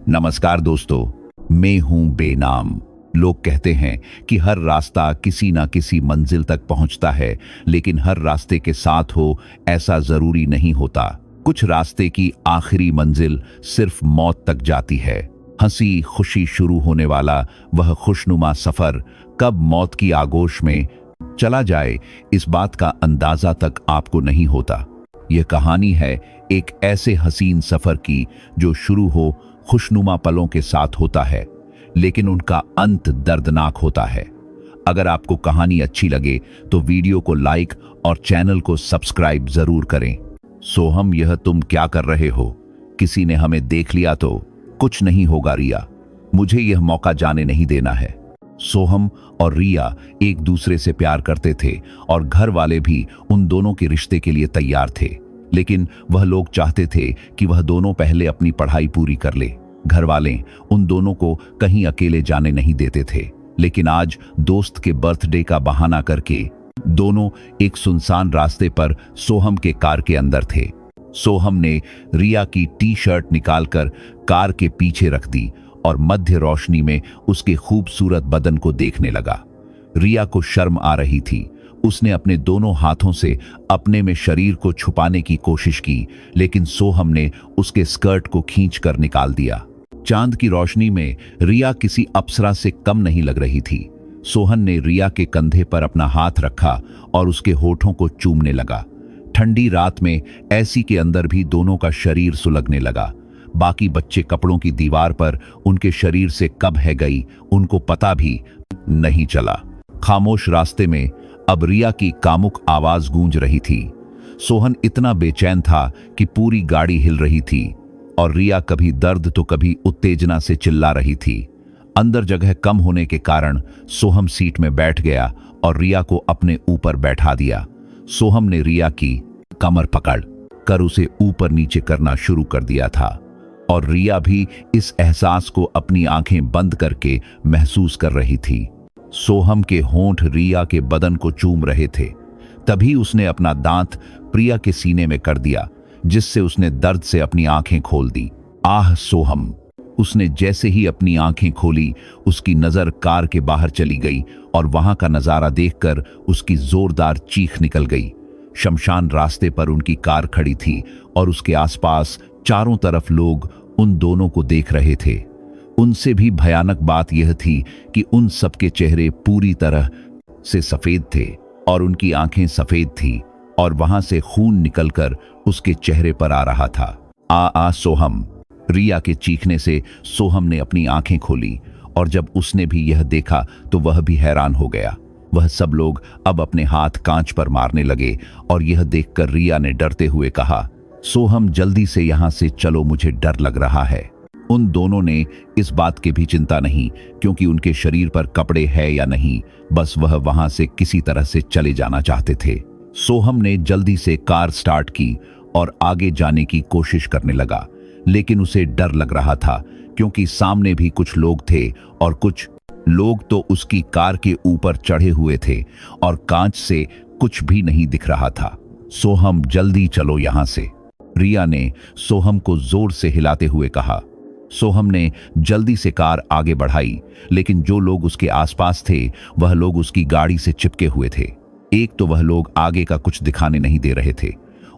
नमस्कार दोस्तों, मैं हूं बेनाम। लोग कहते हैं कि हर रास्ता किसी ना किसी मंजिल तक पहुंचता है, लेकिन हर रास्ते के साथ हो ऐसा जरूरी नहीं होता। कुछ रास्ते की आखिरी मंजिल सिर्फ मौत तक जाती है। हंसी खुशी शुरू होने वाला वह खुशनुमा सफर कब मौत की आगोश में चला जाए, इस बात का अंदाजा तक आपको नहीं होता। यह कहानी है एक ऐसे हसीन सफर की जो शुरू हो खुशनुमा पलों के साथ होता है, लेकिन उनका अंत दर्दनाक होता है। अगर आपको कहानी अच्छी लगे तो वीडियो को लाइक और चैनल को सब्सक्राइब जरूर करें। सोहम, यह तुम क्या कर रहे हो? किसी ने हमें देख लिया तो? कुछ नहीं होगा रिया, मुझे यह मौका जाने नहीं देना है। सोहम और रिया एक दूसरे से प्यार करते थे और घर वाले भी उन दोनों के रिश्ते के लिए तैयार थे, लेकिन वह लोग चाहते थे कि वह दोनों पहले अपनी पढ़ाई पूरी कर ले। घर वाले उन दोनों को कहीं अकेले जाने नहीं देते थे, लेकिन आज दोस्त के बर्थडे का बहाना करके दोनों एक सुनसान रास्ते पर सोहम के कार के अंदर थे। सोहम ने रिया की टी शर्ट निकालकर कार के पीछे रख दी और मध्य रोशनी में उसके खूबसूरत बदन को देखने लगा। रिया को शर्म आ रही थी। उसने अपने दोनों हाथों से अपने में शरीर को छुपाने की कोशिश की, लेकिन सोहम ने उसके स्कर्ट को खींचकर निकाल दिया। चांद की रोशनी में रिया किसी अप्सरा से कम नहीं लग रही थी। सोहन ने रिया के कंधे पर अपना हाथ रखा और उसके होठों को चूमने लगा। ठंडी रात में ऐसी के अंदर भी दोनों का शरीर सुलगने लगा। बाकी बच्चे कपड़ों की दीवार पर उनके शरीर से कब है गई उनको पता भी नहीं चला। खामोश रास्ते में अब रिया की कामुक आवाज गूंज रही थी। सोहन इतना बेचैन था कि पूरी गाड़ी हिल रही थी और रिया कभी दर्द तो कभी उत्तेजना से चिल्ला रही थी। अंदर जगह कम होने के कारण सोहम सीट में बैठ गया और रिया को अपने ऊपर बैठा दिया। सोहम ने रिया की कमर पकड़ कर उसे ऊपर नीचे करना शुरू कर दिया था और रिया भी इस एहसास को अपनी आंखें बंद करके महसूस कर रही थी। सोहम के होंठ रिया के बदन को चूम रहे थे। तभी उसने अपना दांत प्रिया के सीने में कर दिया, जिससे उसने दर्द से अपनी आंखें खोल दी। आह सोहम! उसने जैसे ही अपनी आंखें खोली, उसकी नजर कार के बाहर चली गई और वहां का नजारा देखकर उसकी जोरदार चीख निकल गई। शमशान रास्ते पर उनकी कार खड़ी थी और उसके आसपास चारों तरफ लोग उन दोनों को देख रहे थे। उनसे भी भयानक बात यह थी कि उन सबके चेहरे पूरी तरह से सफेद थे और उनकी आंखें सफेद थी और वहां से खून निकलकर उसके चेहरे पर आ रहा था। आ सोहम! रिया के चीखने से सोहम ने अपनी आंखें खोली और जब उसने भी यह देखा तो वह भी हैरान हो गया। वह सब लोग अब अपने हाथ कांच पर मारने लगे और यह देखकर रिया ने डरते हुए कहा, सोहम जल्दी से यहां से चलो, मुझे डर लग रहा है। उन दोनों ने इस बात की भी चिंता नहीं, क्योंकि उनके शरीर पर कपड़े हैं या नहीं, बस वह वहां से किसी तरह से चले जाना चाहते थे। सोहम ने जल्दी से कार स्टार्ट की और आगे जाने की कोशिश करने लगा, लेकिन उसे डर लग रहा था, क्योंकि सामने भी कुछ लोग थे और कुछ लोग तो उसकी कार के ऊपर चढ़े हुए थे और कांच से कुछ भी नहीं दिख रहा था। सोहम जल्दी चलो यहां से, रिया ने सोहम को जोर से हिलाते हुए कहा। सोहम ने जल्दी से कार आगे बढ़ाई, लेकिन जो लोग उसके आसपास थे वह लोग उसकी गाड़ी से चिपके हुए थे। एक तो वह लोग आगे का कुछ दिखाने नहीं दे रहे थे,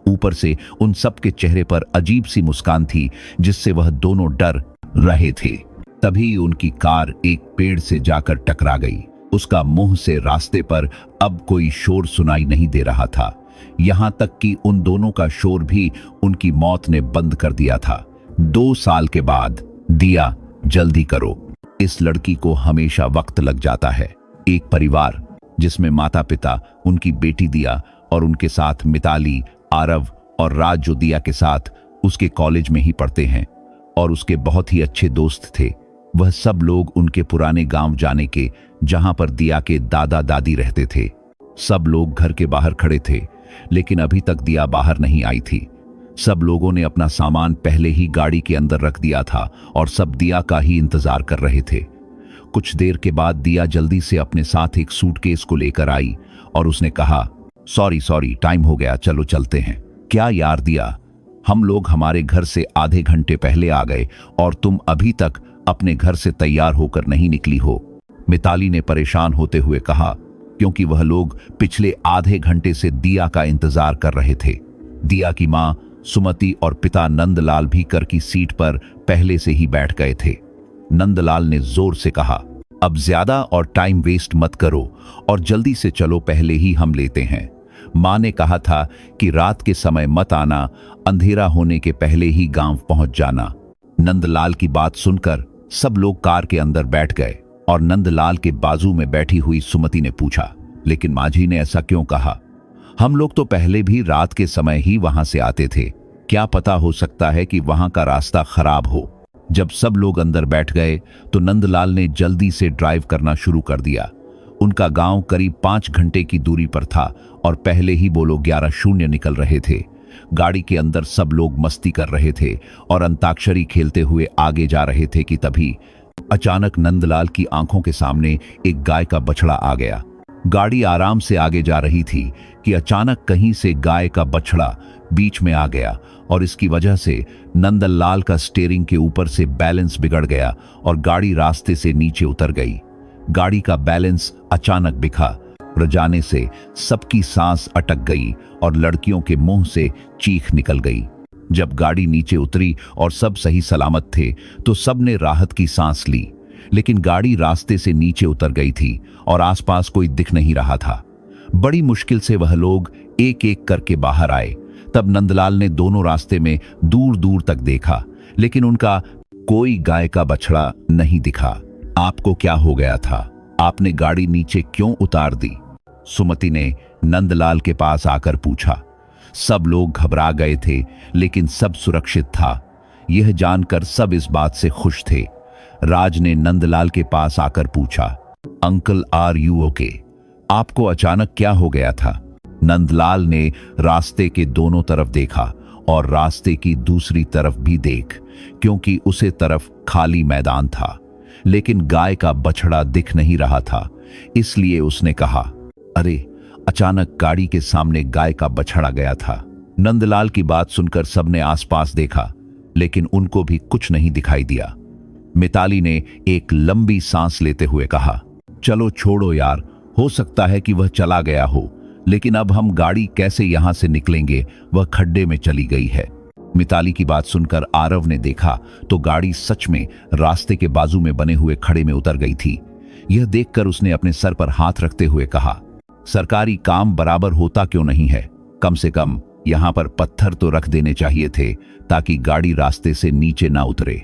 ऊपर से उन सब के चेहरे पर अजीब सी मुस्कान थी जिससे वह दोनों डर रहे थे। तभी उनकी कार एक पेड़ से जाकर टकरा गई। उसका मुंह से रास्ते पर अब कोई शोर सुनाई नहीं दे रहा था, यहां तक कि उन दोनों का शोर भी उनकी मौत ने बंद कर दिया था। 2 साल के बाद। दिया, जल्दी करो, इस लड़की को हमेशा वक्त लग जाता है। एक परिवार जिसमें माता पिता, उनकी बेटी दिया और उनके साथ मिताली, आरव और राज जो दिया के साथ उसके कॉलेज में ही पढ़ते हैं और उसके बहुत ही अच्छे दोस्त थे। वह सब लोग उनके पुराने गांव जाने के, जहां पर दिया के दादा दादी रहते थे। सब लोग घर के बाहर खड़े थे, लेकिन अभी तक दिया बाहर नहीं आई थी। सब लोगों ने अपना सामान पहले ही गाड़ी के अंदर रख दिया था और सब दिया का ही इंतजार कर रहे थे। कुछ देर के बाद दिया जल्दी से अपने साथ एक सूटकेस को लेकर आई और उसने कहा, सॉरी टाइम हो गया, चलो चलते हैं। क्या यार दिया, हम लोग हमारे घर से आधे घंटे पहले आ गए और तुम अभी तक अपने घर से तैयार होकर नहीं निकली हो। मिताली ने परेशान होते हुए कहा, क्योंकि वह लोग पिछले आधे घंटे से दिया का इंतजार कर रहे थे। दिया की मां सुमति और पिता नंदलाल भी कर की सीट पर पहले से ही बैठ गए थे। नंदलाल ने जोर से कहा, अब ज्यादा और टाइम वेस्ट मत करो और जल्दी से चलो, पहले ही हम लेते हैं। मां ने कहा था कि रात के समय मत आना, अंधेरा होने के पहले ही गांव पहुंच जाना। नंदलाल की बात सुनकर सब लोग कार के अंदर बैठ गए और नंदलाल के बाजू में बैठी हुई सुमति ने पूछा, लेकिन माझी ने ऐसा क्यों कहा? हम लोग तो पहले भी रात के समय ही वहां से आते थे, क्या पता हो सकता है कि वहां का रास्ता खराब हो। जब सब लोग अंदर बैठ गए तो नंदलाल ने जल्दी से ड्राइव करना शुरू कर दिया। उनका गांव करीब 5 घंटे की दूरी पर था और पहले ही वो लोग 11:00 निकल रहे थे। गाड़ी के अंदर सब लोग मस्ती कर रहे थे और अंताक्षरी खेलते हुए आगे जा रहे थे कि तभी अचानक नंदलाल की आंखों के सामने एक गाय का बछड़ा आ गया। गाड़ी आराम से आगे जा रही थी कि अचानक कहीं से गाय का बछड़ा बीच में आ गया और इसकी वजह से नंदलाल का स्टीयरिंग के ऊपर से बैलेंस बिगड़ गया और गाड़ी रास्ते से नीचे उतर गई। गाड़ी का बैलेंस अचानक बिखर जाने से सबकी सांस अटक गई और लड़कियों के मुंह से चीख निकल गई। जब गाड़ी नीचे उतरी और सब सही सलामत थे तो सबने राहत की सांस ली, लेकिन गाड़ी रास्ते से नीचे उतर गई थी और आसपास कोई दिख नहीं रहा था। बड़ी मुश्किल से वह लोग एक एक करके बाहर आए। तब नंदलाल ने दोनों रास्ते में दूर दूर तक देखा, लेकिन उनका कोई गाय का बछड़ा नहीं दिखा। आपको क्या हो गया था? आपने गाड़ी नीचे क्यों उतार दी? सुमति ने नंदलाल के पास आकर पूछा। सब लोग घबरा गए थे, लेकिन सब सुरक्षित था। यह जानकर सब इस बात से खुश थे। राज ने नंदलाल के पास आकर पूछा, अंकल आर यू ओके? आपको अचानक क्या हो गया था? नंदलाल ने रास्ते के दोनों तरफ देखा और रास्ते की दूसरी तरफ भी देख, क्योंकि उसे तरफ खाली मैदान था, लेकिन गाय का बछड़ा दिख नहीं रहा था। इसलिए उसने कहा, अरे अचानक गाड़ी के सामने गाय का बछड़ा गया था। नंदलाल की बात सुनकर सबने आसपास देखा, लेकिन उनको भी कुछ नहीं दिखाई दिया। मिताली ने एक लंबी सांस लेते हुए कहा, चलो छोड़ो यार, हो सकता है कि वह चला गया हो, लेकिन अब हम गाड़ी कैसे यहां से निकलेंगे? वह खड्डे में चली गई है। मिताली की बात सुनकर आरव ने देखा तो गाड़ी सच में रास्ते के बाजू में बने हुए खड्डे में उतर गई थी। यह देखकर उसने अपने सर पर हाथ रखते हुए कहा, सरकारी काम बराबर होता क्यों नहीं है? कम से कम यहां पर पत्थर तो रख देने चाहिए थे ताकि गाड़ी रास्ते से नीचे ना उतरे।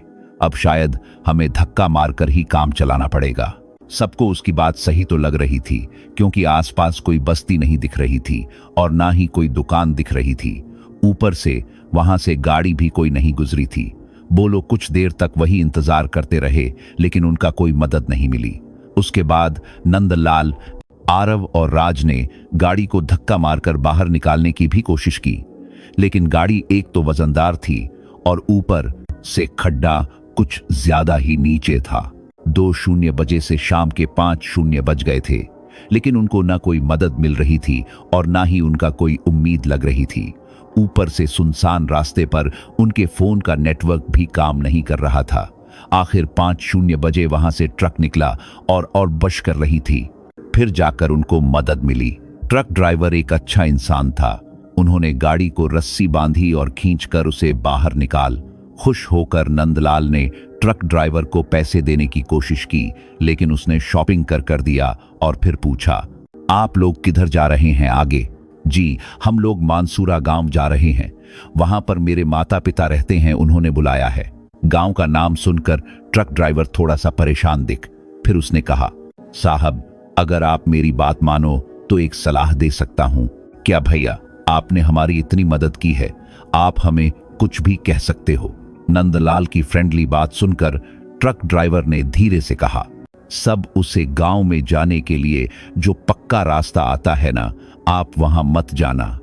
अब शायद हमें धक्का मारकर ही काम चलाना पड़ेगा। सबको उसकी बात सही तो लग रही थी, क्योंकि आसपास कोई बस्ती नहीं दिख रही थी और ना ही कोई दुकान दिख रही थी। ऊपर से वहां से गाड़ी भी कोई नहीं गुजरी थी। बोलो कुछ देर तक वही इंतजार करते रहे, लेकिन उनका कोई मदद नहीं मिली। उसके बाद नंदलाल, आरव और राज ने गाड़ी को धक्का मारकर बाहर निकालने की भी कोशिश की, लेकिन गाड़ी एक तो वजनदार थी और ऊपर से खड्डा कुछ ज्यादा ही नीचे था। 2:00 बजे से शाम के 5:00 बज गए थे, लेकिन उनको ना कोई मदद मिल रही थी और ना ही उनका कोई उम्मीद लग रही थी। ऊपर से सुनसान रास्ते पर उनके फोन का नेटवर्क भी काम नहीं कर रहा था। आखिर 5:00 बजे वहां से ट्रक निकला और बश कर रही थी। फिर जाकर उनको मदद मिली। ट्रक ड्राइवर एक अच्छा इंसान था। उन्होंने गाड़ी को रस्सी बांधी और खींचकर उसे बाहर निकाल। खुश होकर नंदलाल ने ट्रक ड्राइवर को पैसे देने की कोशिश की, लेकिन उसने शॉपिंग कर दिया और फिर पूछा, आप लोग किधर जा रहे हैं आगे? जी, हम लोग मानसूरा गांव जा रहे हैं। वहां पर मेरे माता पिता रहते हैं, उन्होंने बुलाया है। गांव का नाम सुनकर ट्रक ड्राइवर थोड़ा सा परेशान दिख। फिर उसने कहा, साहब अगर आप मेरी बात मानो तो एक सलाह दे सकता हूं। क्या भैया, आपने हमारी इतनी मदद की है, आप हमें कुछ भी कह सकते हो। नंदलाल की फ्रेंडली बात सुनकर ट्रक ड्राइवर ने धीरे से कहा, सब उसे गांव में जाने के लिए जो पक्का रास्ता आता है ना, आप वहां मत जाना।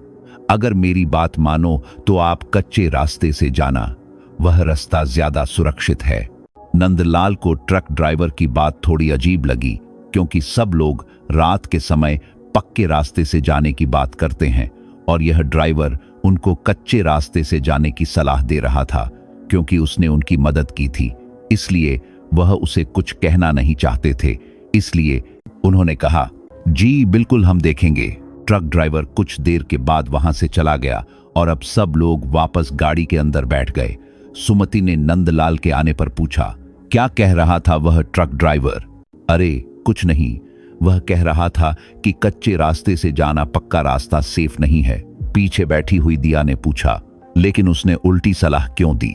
अगर मेरी बात मानो तो आप कच्चे रास्ते से जाना, वह रास्ता ज्यादा सुरक्षित है। नंदलाल को ट्रक ड्राइवर की बात थोड़ी अजीब लगी, क्योंकि सब लोग रात के समय पक्के रास्ते से जाने की बात करते हैं और यह ड्राइवर उनको कच्चे रास्ते से जाने की सलाह दे रहा था। क्योंकि उसने उनकी मदद की थी, इसलिए वह उसे कुछ कहना नहीं चाहते थे। इसलिए उन्होंने कहा, जी बिल्कुल, हम देखेंगे। ट्रक ड्राइवर कुछ देर के बाद वहां से चला गया और अब सब लोग वापस गाड़ी के अंदर बैठ गए। सुमति ने नंदलाल के आने पर पूछा, क्या कह रहा था वह ट्रक ड्राइवर? अरे कुछ नहीं, वह कह रहा था कि कच्चे रास्ते से जाना पक्का रास्ता सेफ नहीं है। पीछे बैठी हुई दिया ने पूछा, लेकिन उसने उल्टी सलाह क्यों दी?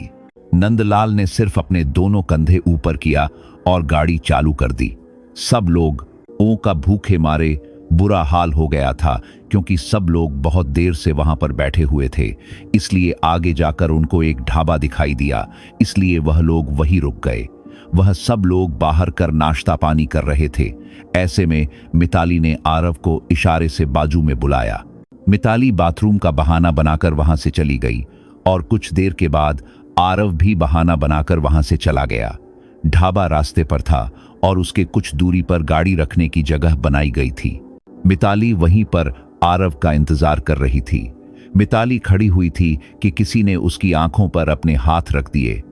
नंदलाल ने सिर्फ अपने दोनों कंधे ऊपर किया और गाड़ी चालू कर दी। सब लोग का भूखे मारे बुरा हाल हो गया था, क्योंकि सब लोग बहुत देर से वहां पर बैठे हुए थे। इसलिए आगे जाकर उनको एक ढाबा दिखाई दिया, इसलिए वह लोग वहीं रुक गए। वह सब लोग बाहर कर नाश्ता पानी कर रहे थे। ऐसे में मिताली ने आरव को इशारे से बाजू में बुलाया। मिताली बाथरूम का बहाना बनाकर वहां से चली गई और कुछ देर के बाद आरव भी बहाना बनाकर वहां से चला गया। ढाबा रास्ते पर था और उसके कुछ दूरी पर गाड़ी रखने की जगह बनाई गई थी। मिताली वहीं पर आरव का इंतजार कर रही थी। मिताली खड़ी हुई थी कि किसी ने उसकी आंखों पर अपने हाथ रख दिए।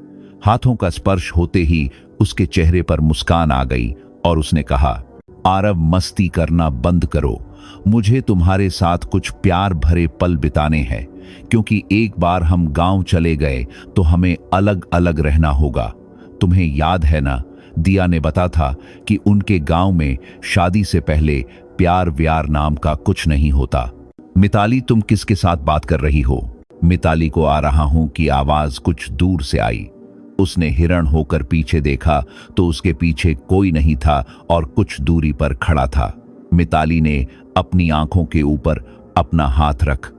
हाथों का स्पर्श होते ही उसके चेहरे पर मुस्कान आ गई और उसने कहा, आरव मस्ती करना बंद करो, मुझे तुम्हारे साथ कुछ प्यार भरे पल बिताने हैं। क्योंकि एक बार हम गांव चले गए तो हमें अलग अलग रहना होगा। तुम्हें याद है ना, दिया ने बता था कि उनके गांव में शादी से पहले प्यार व्यार नाम का कुछ नहीं होता। मिताली, तुम किसके साथ बात कर रही हो? मिताली को आ रहा हूं कि आवाज कुछ दूर से आई। उसने हिरण होकर पीछे देखा तो उसके पीछे कोई नहीं था और कुछ दूरी पर खड़ा था। मिताली ने अपनी आंखों के ऊपर अपना हाथ रख,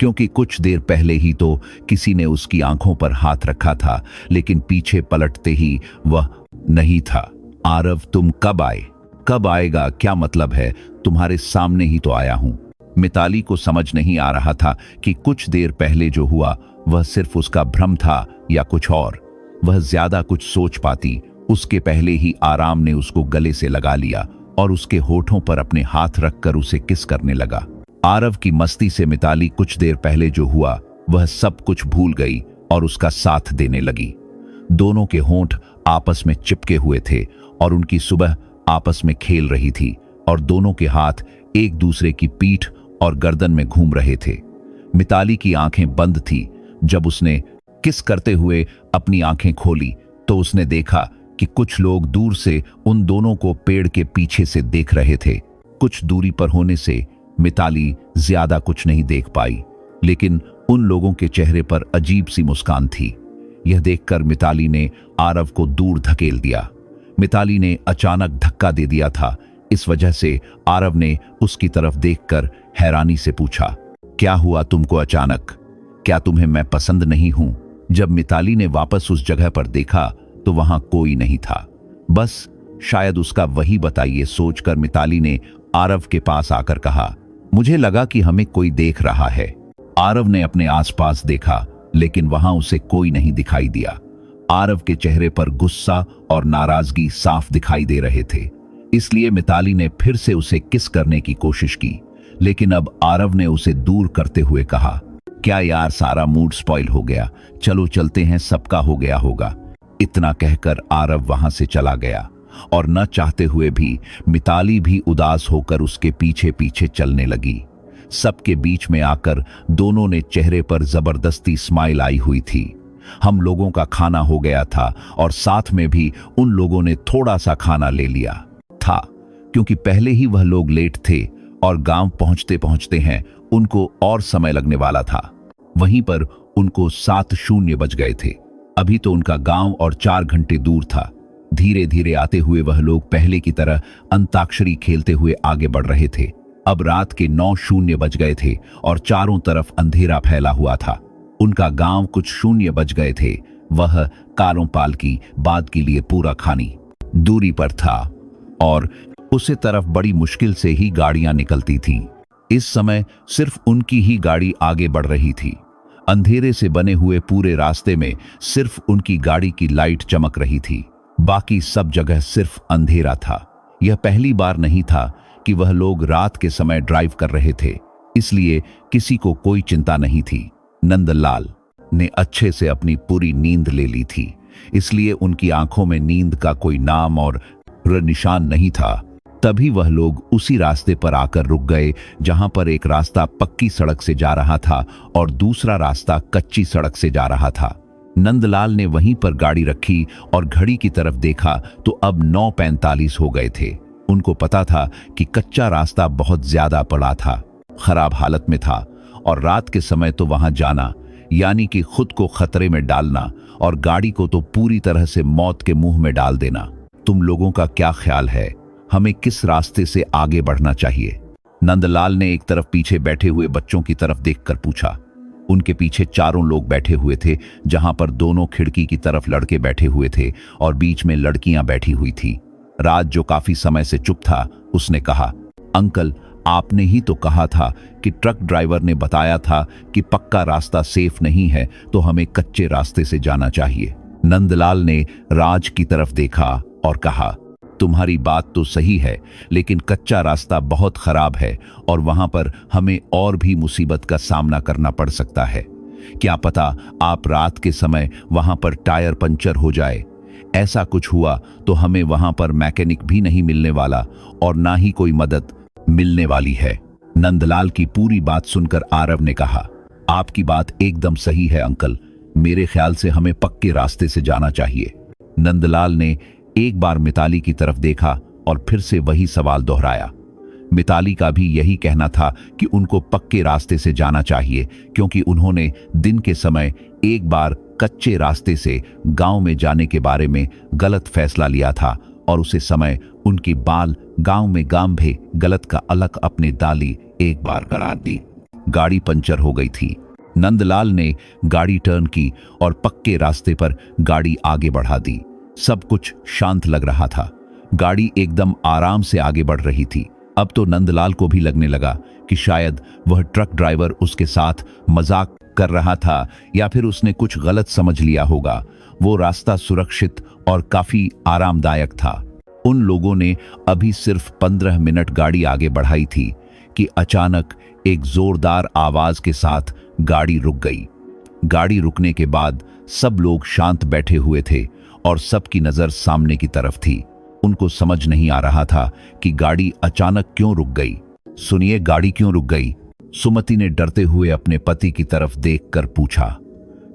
क्योंकि कुछ देर पहले ही तो किसी ने उसकी आंखों पर हाथ रखा था, लेकिन पीछे पलटते ही वह नहीं था। आरव, तुम कब आए? कब आएगा क्या मतलब है? तुम्हारे सामने ही तो आया हूं। मिताली को समझ नहीं आ रहा था कि कुछ देर पहले जो हुआ वह सिर्फ उसका भ्रम था या कुछ और। वह ज्यादा कुछ सोच पाती उसके पहले ही आराम ने उसको गले से लगा लिया और उसके होठों पर अपने हाथ रखकर उसे किस करने लगा। आरव की मस्ती से मिताली कुछ देर पहले जो हुआ वह सब कुछ भूल गई और उसका साथ देने लगी। दोनों के होंठ आपस में चिपके हुए थे और उनकी सुबह आपस में खेल रही थी और दोनों के हाथ एक दूसरे की पीठ और गर्दन में घूम रहे थे। मिताली की आंखें बंद थी। जब उसने किस करते हुए अपनी आंखें खोली तो उसने देखा कि कुछ लोग दूर से उन दोनों को पेड़ के पीछे से देख रहे थे। कुछ दूरी पर होने से मिताली ज्यादा कुछ नहीं देख पाई, लेकिन उन लोगों के चेहरे पर अजीब सी मुस्कान थी। यह देखकर मिताली ने आरव को दूर धकेल दिया। मिताली ने अचानक धक्का दे दिया था, इस वजह से आरव ने उसकी तरफ देखकर हैरानी से पूछा, क्या हुआ तुमको अचानक? क्या तुम्हें मैं पसंद नहीं हूं? जब मिताली ने वापस उस जगह पर देखा तो वहां कोई नहीं था। बस शायद उसका वही बताइए सोचकर मिताली ने आरव के पास आकर कहा, मुझे लगा कि हमें कोई देख रहा है। आरव ने अपने आसपास देखा, लेकिन वहां उसे कोई नहीं दिखाई दिया। आरव के चेहरे पर गुस्सा और नाराजगी साफ दिखाई दे रहे थे। इसलिए मिताली ने फिर से उसे किस करने की कोशिश की, लेकिन अब आरव ने उसे दूर करते हुए कहा, क्या यार, सारा मूड स्पॉइल हो गया, चलो चलते हैं, सबका हो गया होगा। इतना कहकर आरव वहां से चला गया और न चाहते हुए भी मिताली भी उदास होकर उसके पीछे पीछे चलने लगी। सबके बीच में आकर दोनों ने चेहरे पर जबरदस्ती स्माइल आई हुई थी। हम लोगों का खाना हो गया था और साथ में भी उन लोगों ने थोड़ा सा खाना ले लिया था, क्योंकि पहले ही वह लोग लेट थे और गांव पहुंचते पहुंचते हैं उनको और समय लगने वाला था। वहीं पर उनको 7:00 बज गए थे। अभी तो उनका गांव और 4 घंटे दूर था। धीरे धीरे आते हुए वह लोग पहले की तरह अंताक्षरी खेलते हुए आगे बढ़ रहे थे। अब रात के 9:00 बज गए थे और चारों तरफ अंधेरा फैला हुआ था। उनका गांव कुछ 0 बज गए थे। वह कालों पाल की बात के लिए पूरा खानी दूरी पर था और उसे तरफ बड़ी मुश्किल से ही गाड़ियां निकलती थीं। इस समय सिर्फ उनकी ही गाड़ी आगे बढ़ रही थी। अंधेरे से बने हुए पूरे रास्ते में सिर्फ उनकी गाड़ी की लाइट चमक रही थी, बाकी सब जगह सिर्फ अंधेरा था। यह पहली बार नहीं था कि वह लोग रात के समय ड्राइव कर रहे थे, इसलिए किसी को कोई चिंता नहीं थी। नंदलाल ने अच्छे से अपनी पूरी नींद ले ली थी, इसलिए उनकी आंखों में नींद का कोई नाम और निशान नहीं था। तभी वह लोग उसी रास्ते पर आकर रुक गए जहां पर एक रास्ता पक्की सड़क से जा रहा था और दूसरा रास्ता कच्ची सड़क से जा रहा था। नंदलाल ने वहीं पर गाड़ी रखी और घड़ी की तरफ देखा तो अब 9:45 हो गए थे। उनको पता था कि कच्चा रास्ता बहुत ज्यादा पड़ा था, खराब हालत में था और रात के समय तो वहां जाना यानी कि खुद को खतरे में डालना और गाड़ी को तो पूरी तरह से मौत के मुंह में डाल देना। तुम लोगों का क्या ख्याल है, हमें किस रास्ते से आगे बढ़ना चाहिए? नंदलाल ने एक तरफ पीछे बैठे हुए बच्चों की तरफ देखकर पूछा। उनके पीछे चारों लोग बैठे हुए थे, जहां पर दोनों खिड़की की तरफ लड़के बैठे हुए थे और बीच में लड़कियां बैठी हुई थी। राज, जो काफी समय से चुप था, उसने कहा, अंकल, आपने ही तो कहा था कि ट्रक ड्राइवर ने बताया था कि पक्का रास्ता सेफ नहीं है, तो हमें कच्चे रास्ते से जाना चाहिए। नंदलाल ने राज की तरफ देखा और कहा, तुम्हारी बात तो सही है, लेकिन कच्चा रास्ता बहुत खराब है और वहां पर हमें और भी मुसीबत का सामना करना पड़ सकता है। क्या पता आप रात के समय वहां पर टायर पंचर हो जाए। ऐसा कुछ हुआ तो हमें वहां पर मैकेनिक भी नहीं मिलने वाला और ना ही कोई मदद मिलने वाली है। नंदलाल की पूरी बात सुनकर आरव ने कहा, आपकी बात एकदम सही है अंकल, मेरे ख्याल से हमें पक्के रास्ते से जाना चाहिए। नंदलाल ने एक बार मिताली की तरफ देखा और फिर से वही सवाल दोहराया। मिताली का भी यही कहना था कि उनको पक्के रास्ते से जाना चाहिए, क्योंकि उन्होंने दिन के समय एक बार कच्चे रास्ते से गांव में जाने के बारे में गलत फैसला लिया था और उसे समय उनकी बाल गांव में गांभे गलत का अलग अपने दाली एक बार करार दी। गाड़ी पंचर हो गई थी। नंदलाल ने गाड़ी टर्न की और पक्के रास्ते पर गाड़ी आगे बढ़ा दी। सब कुछ शांत लग रहा था। गाड़ी एकदम आराम से आगे बढ़ रही थी। अब तो नंदलाल को भी लगने लगा कि शायद वह ट्रक ड्राइवर उसके साथ मजाक कर रहा था या फिर उसने कुछ गलत समझ लिया होगा। वो रास्ता सुरक्षित और काफी आरामदायक था। उन लोगों ने अभी सिर्फ 15 मिनट गाड़ी आगे बढ़ाई थी कि अचानक एक जोरदार आवाज के साथ गाड़ी रुक गई। गाड़ी रुकने के बाद सब लोग शांत बैठे हुए थे और सबकी नजर सामने की तरफ थी। उनको समझ नहीं आ रहा था कि गाड़ी अचानक क्यों रुक गई। सुनिए, गाड़ी क्यों रुक गई? सुमति ने डरते हुए अपने पति की तरफ देखकर पूछा।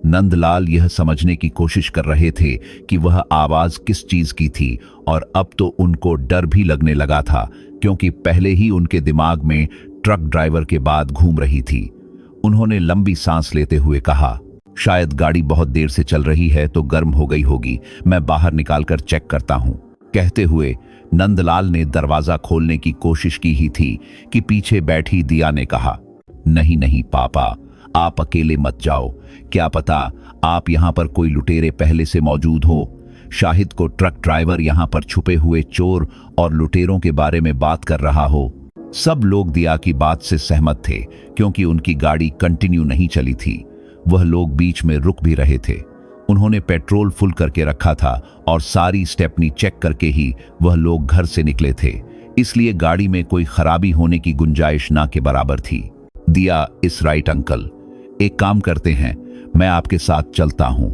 नंदलाल यह समझने की कोशिश कर रहे थे कि वह आवाज किस चीज की थी और अब तो उनको डर भी लगने लगा था, क्योंकि पहले ही उनके दिमाग में ट्रक ड्राइवर के बाद घूम रही थी। उन्होंने लंबी सांस लेते हुए कहा, शायद गाड़ी बहुत देर से चल रही है तो गर्म हो गई होगी, मैं बाहर निकालकर चेक करता हूं। कहते हुए नंदलाल ने दरवाजा खोलने की कोशिश की ही थी कि पीछे बैठी दिया ने कहा, नहीं नहीं पापा, आप अकेले मत जाओ, क्या पता आप यहां पर कोई लुटेरे पहले से मौजूद हो। शाहिद को ट्रक ड्राइवर यहां पर छुपे हुए चोर और लुटेरों के बारे में बात कर रहा हो। सब लोग दिया की बात से सहमत थे, क्योंकि उनकी गाड़ी कंटिन्यू नहीं चली थी। वह लोग बीच में रुक भी रहे थे। उन्होंने पेट्रोल फुल करके रखा था और सारी स्टेपनी चेक करके ही वह लोग घर से निकले थे, इसलिए गाड़ी में कोई खराबी होने की गुंजाइश ना के बराबर थी। दिया, इस राइट अंकल, एक काम करते हैं, मैं आपके साथ चलता हूं।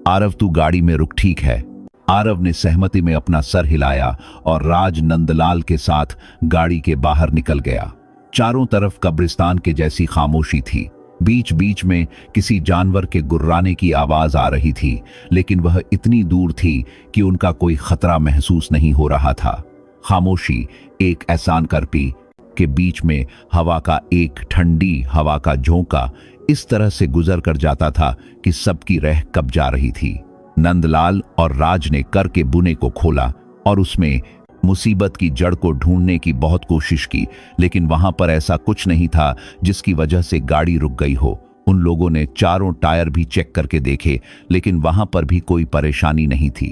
आरव, तू गाड़ी में रुक, ठीक है? आरव ने सहमति में अपना सर हिलाया और राज नंदलाल के साथ गाड़ी के बाहर निकल गया। चारों तरफ कब्रिस्तान के जैसी खामोशी थी। बीच बीच में किसी जानवर के गुर्राने की आवाज आ रही थी, लेकिन वह इतनी दूर थी कि उनका कोई खतरा महसूस नहीं हो रहा था। खामोशी एक एहसान करपी के बीच में हवा का एक ठंडी हवा का झोंका इस तरह से गुजर कर जाता था कि सबकी रह कब जा रही थी। नंदलाल और राज ने कर के बुने को खोला और उसमें मुसीबत की जड़ को ढूंढने की बहुत कोशिश की, लेकिन वहां पर ऐसा कुछ नहीं था जिसकी वजह से गाड़ी रुक गई हो। उन लोगों ने चारों टायर भी चेक करके देखे, लेकिन वहां पर भी कोई परेशानी नहीं थी।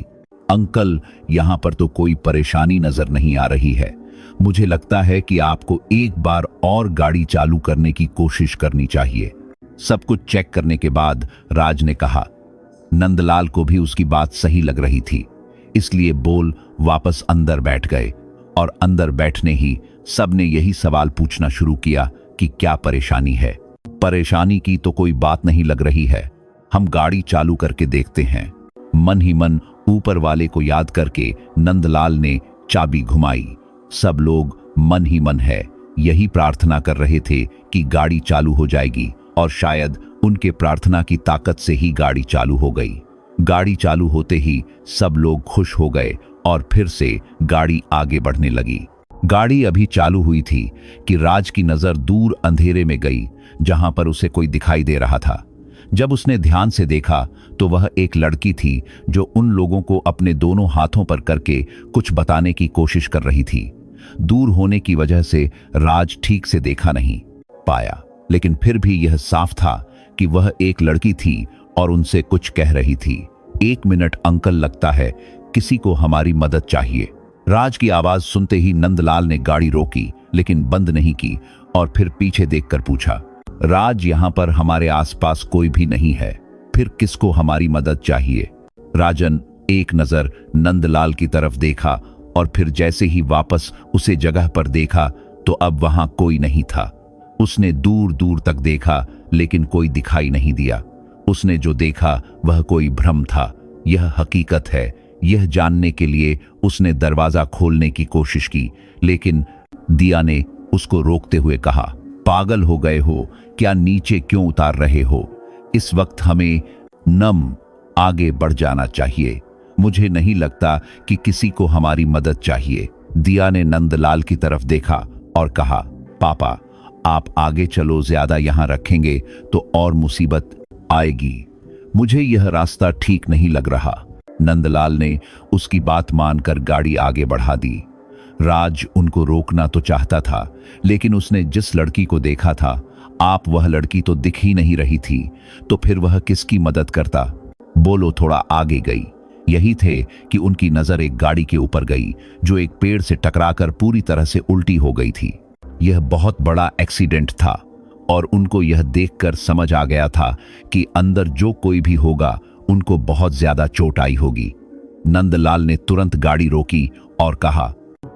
अंकल, यहां पर तो कोई परेशानी नजर नहीं आ रही है। मुझे लगता है कि आपको एक बार और गाड़ी चालू करने की कोशिश करनी चाहिए। सब कुछ चेक करने के बाद राज ने कहा। नंदलाल को भी उसकी बात सही लग रही थी, इसलिए बोल वापस अंदर बैठ गए और अंदर बैठने ही सबने यही सवाल पूछना शुरू किया कि क्या परेशानी है। परेशानी की तो कोई बात नहीं लग रही है, हम गाड़ी चालू करके देखते हैं। मन ही मन ऊपर वाले को याद करके नंदलाल ने चाबी घुमाई। सब लोग मन ही मन है यही प्रार्थना कर रहे थे कि गाड़ी चालू हो जाएगी, और शायद उनके प्रार्थना की ताकत से ही गाड़ी चालू हो गई। गाड़ी चालू होते ही सब लोग खुश हो गए और फिर से गाड़ी आगे बढ़ने लगी। गाड़ी अभी चालू हुई थी कि राज की नजर दूर अंधेरे में गई, जहां पर उसे कोई दिखाई दे रहा था। जब उसने ध्यान से देखा तो वह एक लड़की थी जो उन लोगों को अपने दोनों हाथों पर करके कुछ बताने की कोशिश कर रही थी। दूर होने की वजह से राज ठीक से देखा नहीं पाया, लेकिन फिर भी यह साफ था कि वह एक लड़की थी और उनसे कुछ कह रही थी। 1 मिनट अंकल, लगता है किसी को हमारी मदद चाहिए। राज की आवाज सुनते ही नंदलाल ने गाड़ी रोकी, लेकिन बंद नहीं की, और फिर पीछे देखकर पूछा, राज, यहां पर हमारे आसपास कोई भी नहीं है, फिर किसको हमारी मदद चाहिए? राजन एक नजर नंदलाल की तरफ देखा और फिर जैसे ही वापस उसे जगह पर देखा तो अब वहां कोई नहीं था। उसने दूर दूर तक देखा लेकिन कोई दिखाई नहीं दिया। उसने जो देखा वह कोई भ्रम था। यह हकीकत है, यह जानने के लिए उसने दरवाजा खोलने की कोशिश की, लेकिन दिया ने उसको रोकते हुए कहा, पागल हो गए हो क्या? नीचे क्यों उतार रहे हो? इस वक्त हमें आगे बढ़ जाना चाहिए। मुझे नहीं लगता कि किसी को हमारी मदद चाहिए। दिया ने नंदलाल की तरफ देखा और कहा, पापा आप आगे चलो, ज्यादा यहां रखेंगे तो और मुसीबत आएगी। मुझे यह रास्ता ठीक नहीं लग रहा। नंदलाल ने उसकी बात मानकर गाड़ी आगे बढ़ा दी। राज उनको रोकना तो चाहता था, लेकिन उसने जिस लड़की को देखा था, वह लड़की तो दिख ही नहीं रही थी, तो फिर वह किसकी मदद करता? बोलो, थोड़ा आगे गई। यही थे कि उनकी नजर एक गाड़ी के ऊपर गई जो एक पेड़ से टकराकर पूरी तरह से उल्टी हो गई थी। यह बहुत बड़ा एक्सीडेंट था और उनको यह देखकर समझ आ गया था कि अंदर जो कोई भी होगा उनको बहुत ज्यादा चोट आई होगी। नंदलाल ने तुरंत गाड़ी रोकी और कहा,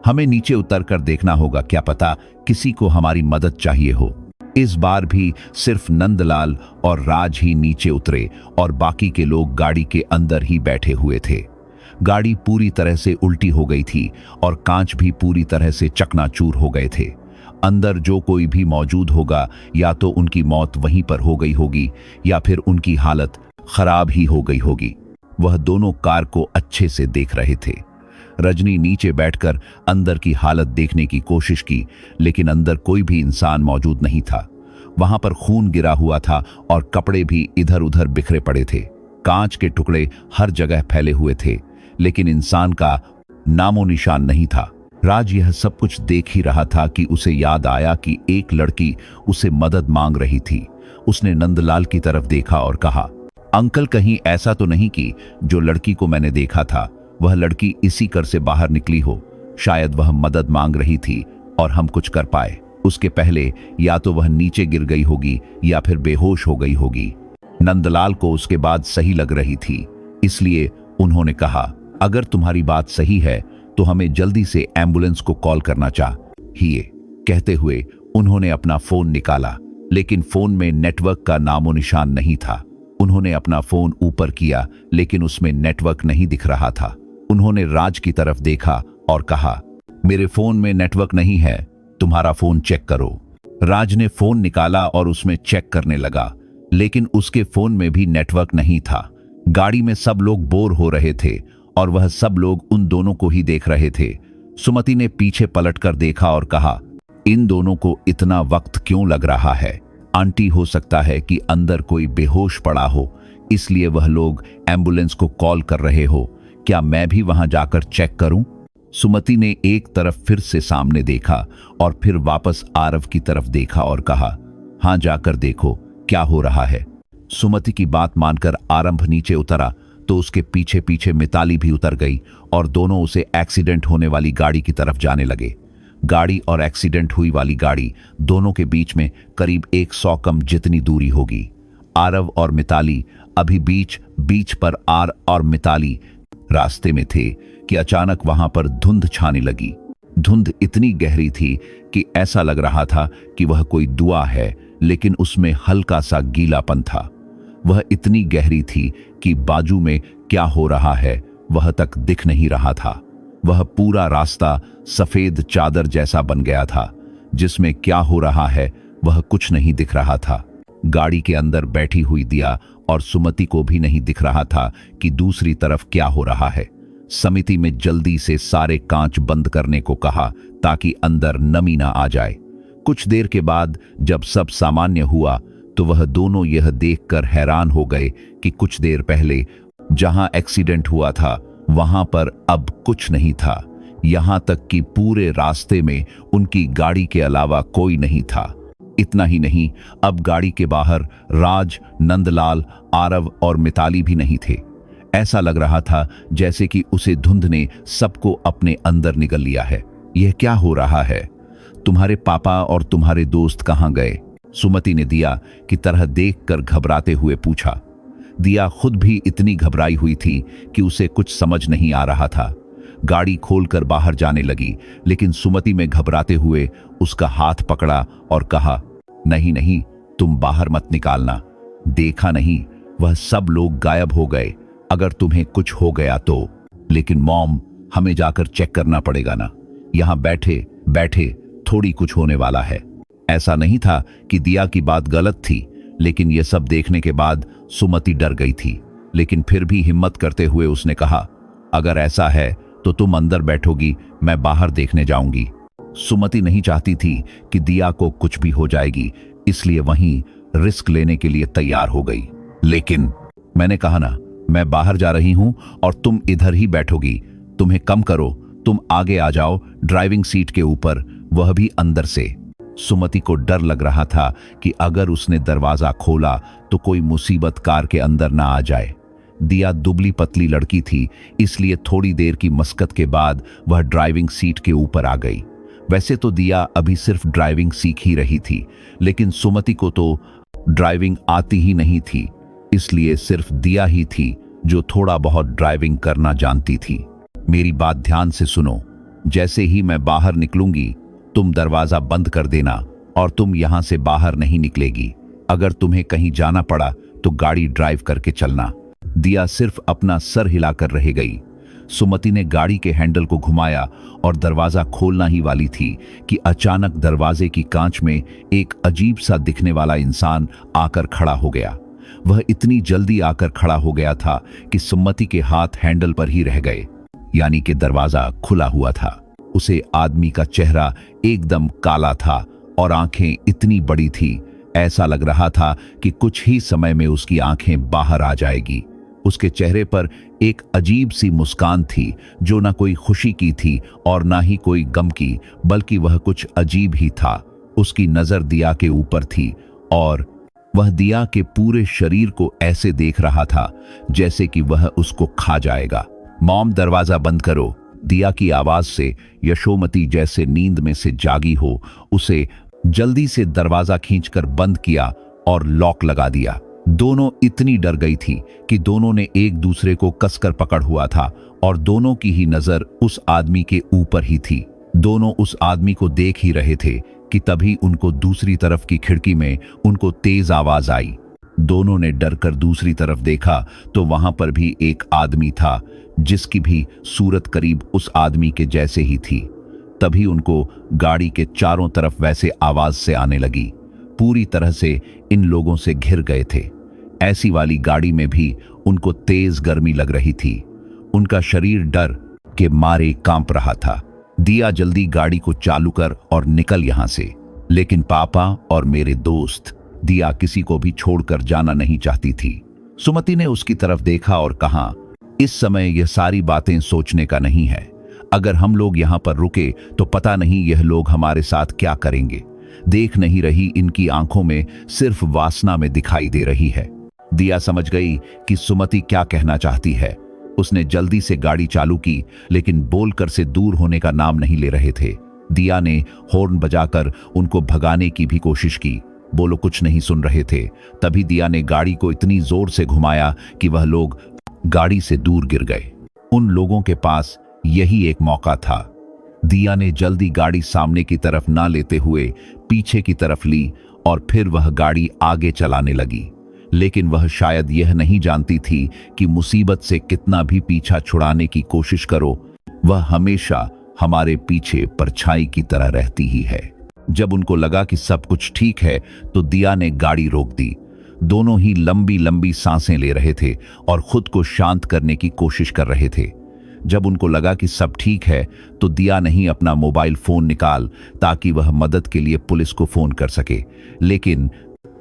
हमें नीचे उतरकर देखना होगा, क्या पता किसी को हमारी मदद चाहिए हो। इस बार भी सिर्फ नंदलाल और राज ही नीचे उतरे और बाकी के लोग गाड़ी के अंदर ही बैठे हुए थे। गाड़ी पूरी तरह से उल्टी हो गई थी और कांच भी पूरी तरह से चकनाचूर हो गए थे। अंदर जो कोई भी मौजूद होगा या तो उनकी मौत वहीं पर हो गई होगी या फिर उनकी हालत खराब ही हो गई होगी। वह दोनों कार को अच्छे से देख रहे थे। रजनी नीचे बैठकर अंदर की हालत देखने की कोशिश की, लेकिन अंदर कोई भी इंसान मौजूद नहीं था। वहां पर खून गिरा हुआ था और कपड़े भी इधर उधर बिखरे पड़े थे। कांच के टुकड़े हर जगह फैले हुए थे, लेकिन इंसान का नामो निशान नहीं था। राज यह सब कुछ देख ही रहा था कि उसे याद आया कि एक लड़की उसे मदद मांग रही थी। उसने नंदलाल की तरफ देखा और कहा, अंकल कहीं ऐसा तो नहीं कि जो लड़की को मैंने देखा था वह लड़की इसी घर से बाहर निकली हो? शायद वह मदद मांग रही थी और हम कुछ कर पाए। उसके पहले या तो वह नीचे गिर गई होगी या फिर बेहोश हो गई होगी। नंदलाल को उसके बाद सही लग रही थी, इसलिए उन्होंने कहा, अगर तुम्हारी बात सही है तो हमें जल्दी से एम्बुलेंस को कॉल करना चाहिए। कहते हुए उन्होंने अपना फोन निकाला, लेकिन फोन में नेटवर्क का नामो निशान नहीं था। उन्होंने अपना फोन ऊपर किया, लेकिन उसमें नेटवर्क नहीं दिख रहा था। उन्होंने राज की तरफ देखा और कहा, मेरे फोन में नेटवर्क नहीं है, तुम्हारा फोन चेक करो। राज ने फोन निकाला और उसमें चेक करने लगा, लेकिन उसके फोन में भी नेटवर्क नहीं था। गाड़ी में सब लोग बोर हो रहे थे और वह सब लोग उन दोनों को ही देख रहे थे। सुमति ने पीछे पलटकर देखा और कहा, इन दोनों को इतना वक्त क्यों लग रहा है? आंटी, हो सकता है कि अंदर कोई बेहोश पड़ा हो, इसलिए वह लोग एम्बुलेंस को कॉल कर रहे हो। क्या मैं भी वहां जाकर चेक करूं? सुमति ने एक तरफ फिर से सामने देखा और फिर वापस आरव की तरफ देखा और कहा, हां, जाकर देखो क्या हो रहा है। सुमति की बात मानकर आरंभ नीचे उतरा तो उसके पीछे पीछे मिताली भी उतर गई और दोनों उसे एक्सीडेंट होने वाली गाड़ी की तरफ जाने लगे। गाड़ी और एक्सीडेंट हुई वाली गाड़ी दोनों के बीच में करीब 100 कम जितनी दूरी होगी। आरव और मिताली अभी बीच पर आर और मिताली रास्ते में थे कि अचानक वहां पर धुंध छाने लगी। धुंध इतनी गहरी थी कि ऐसा लग रहा था कि वह कोई दुआ है, लेकिन उसमें हल्का सा गीलापन था। वह इतनी गहरी थी कि बाजू में क्या हो रहा है वह तक दिख नहीं रहा था। वह पूरा रास्ता सफेद चादर जैसा बन गया था, जिसमें क्या हो रहा है वह कुछ नहीं दिख रहा था। गाड़ी के अंदर बैठी हुई दिया और सुमति को भी नहीं दिख रहा था कि दूसरी तरफ क्या हो रहा है। समिति में जल्दी से सारे कांच बंद करने को कहा ताकि अंदर नमी ना आ जाए। कुछ देर के बाद जब सब सामान्य हुआ तो वह दोनों यह देखकर हैरान हो गए कि कुछ देर पहले जहां एक्सीडेंट हुआ था वहां पर अब कुछ नहीं था। यहां तक कि पूरे रास्ते में उनकी गाड़ी के अलावा कोई नहीं था। इतना ही नहीं, अब गाड़ी के बाहर राज, नंदलाल, आरव और मिताली भी नहीं थे। ऐसा लग रहा था जैसे कि उसे धुंध ने सबको अपने अंदर निगल लिया है। यह क्या हो रहा है? तुम्हारे पापा और तुम्हारे दोस्त कहां गए? सुमति ने दिया की तरह देखकर घबराते हुए पूछा। दिया खुद भी इतनी घबराई हुई थी कि उसे कुछ समझ नहीं आ रहा था। गाड़ी खोलकर बाहर जाने लगी, लेकिन सुमति में घबराते हुए उसका हाथ पकड़ा और कहा, नहीं नहीं, तुम बाहर मत निकालना। देखा नहीं, वह सब लोग गायब हो गए। अगर तुम्हें कुछ हो गया तो। लेकिन मॉम, हमें जाकर चेक करना पड़ेगा ना। यहां बैठे बैठे थोड़ी कुछ होने वाला है। ऐसा नहीं था कि दिया की बात गलत थी, लेकिन यह सब देखने के बाद सुमति डर गई थी। लेकिन फिर भी हिम्मत करते हुए उसने कहा, अगर ऐसा है तो तुम अंदर बैठोगी, मैं बाहर देखने जाऊंगी। सुमति नहीं चाहती थी कि दिया को कुछ भी हो जाएगी, इसलिए वहीं रिस्क लेने के लिए तैयार हो गई। लेकिन मैंने कहा ना, मैं बाहर जा रही हूं और तुम इधर ही बैठोगी। तुम्हें कम करो, तुम आगे आ जाओ ड्राइविंग सीट के ऊपर, वह भी अंदर से। सुमति को डर लग रहा था कि अगर उसने दरवाजा खोला तो कोई मुसीबत कार के अंदर ना आ जाए। दिया दुबली पतली लड़की थी, इसलिए थोड़ी देर की मशक्कत के बाद वह ड्राइविंग सीट के ऊपर आ गई। वैसे तो दिया अभी सिर्फ ड्राइविंग सीख ही रही थी, लेकिन सुमति को तो ड्राइविंग आती ही नहीं थी, इसलिए सिर्फ दिया ही थी जो थोड़ा बहुत ड्राइविंग करना जानती थी। मेरी बात ध्यान से सुनो। जैसे ही मैं बाहर निकलूंगी तुम दरवाजा बंद कर देना और तुम यहां से बाहर नहीं निकलेगी। अगर तुम्हें कहीं जाना पड़ा तो गाड़ी ड्राइव करके चलना। दिया सिर्फ अपना सर हिलाकर रह गई। सुमति ने गाड़ी के हैंडल को घुमाया और दरवाजा खोलना ही वाली थी कि अचानक दरवाजे की कांच में एक अजीब सा दिखने वाला इंसान आकर खड़ा हो गया। वह इतनी जल्दी आकर खड़ा हो गया था कि सुमति के हाथ हैंडल पर ही रह गए, यानी कि दरवाजा खुला हुआ था। उसे आदमी का चेहरा एकदम काला था और आंखें इतनी बड़ी थी, ऐसा लग रहा था कि कुछ ही समय में उसकी आंखें बाहर आ जाएगी। उसके चेहरे पर एक अजीब सी मुस्कान थी जो ना कोई खुशी की थी और ना ही कोई गम की, बल्कि वह कुछ अजीब ही था। उसकी नजर दिया के ऊपर थी और वह दिया के पूरे शरीर को ऐसे देख रहा था जैसे कि वह उसको खा जाएगा। मॉम, दरवाजा बंद करो। दिया की आवाज से यशोमती जैसे नींद में से जागी हो, उसे जल्दी से दरवाजा खींचकर बंद किया और लॉक लगा दिया। दोनों इतनी डर गई थी कि दोनों ने एक दूसरे को कसकर पकड़ हुआ था और दोनों की ही नजर उस आदमी के ऊपर ही थी। दोनों उस आदमी को देख ही रहे थे कि तभी उनको दूसरी तरफ की खिड़की में उनको तेज आवाज आई। दोनों ने डरकर दूसरी तरफ देखा तो वहां पर भी एक आदमी था जिसकी भी सूरत करीब उस आदमी के जैसे ही थी। तभी उनको गाड़ी के चारों तरफ वैसे आवाज से आने लगी, पूरी तरह से इन लोगों से घिर गए थे। ऐसी वाली गाड़ी में भी उनको तेज गर्मी लग रही थी। उनका शरीर डर के मारे कांप रहा था। दिया, जल्दी गाड़ी को चालू कर और निकल यहां से। लेकिन पापा और मेरे दोस्त, दिया किसी को भी छोड़कर जाना नहीं चाहती थी। सुमति ने उसकी तरफ देखा और कहा, इस समय यह सारी बातें सोचने का नहीं है। अगर हम लोग यहां पर रुके तो पता नहीं यह लोग हमारे साथ क्या करेंगे। देख नहीं रही, इनकी आंखों में सिर्फ वासना में दिखाई दे रही है। दिया समझ गई कि सुमति क्या कहना चाहती है। उसने जल्दी से गाड़ी चालू की, लेकिन बोलकर से दूर होने का नाम नहीं ले रहे थे। दिया ने हॉर्न बजाकर उनको भगाने की भी कोशिश की, बोलो कुछ नहीं सुन रहे थे। तभी दिया ने गाड़ी को इतनी जोर से घुमाया कि वह लोग गाड़ी से दूर गिर गए। उन लोगों के पास यही एक मौका था। दिया ने जल्दी गाड़ी सामने की तरफ ना लेते हुए पीछे की तरफ ली और फिर वह गाड़ी आगे चलाने लगी। लेकिन वह शायद यह नहीं जानती थी कि मुसीबत से कितना भी पीछा छुड़ाने की कोशिश करो, वह हमेशा हमारे पीछे परछाई की तरह रहती ही है। जब उनको लगा कि सब कुछ ठीक है तो दिया ने गाड़ी रोक दी। दोनों ही लंबी लंबी सांसें ले रहे थे और खुद को शांत करने की कोशिश कर रहे थे। जब उनको लगा कि सब ठीक है तो दिया नहीं अपना मोबाइल फोन निकाल ताकि वह मदद के लिए पुलिस को फोन कर सके, लेकिन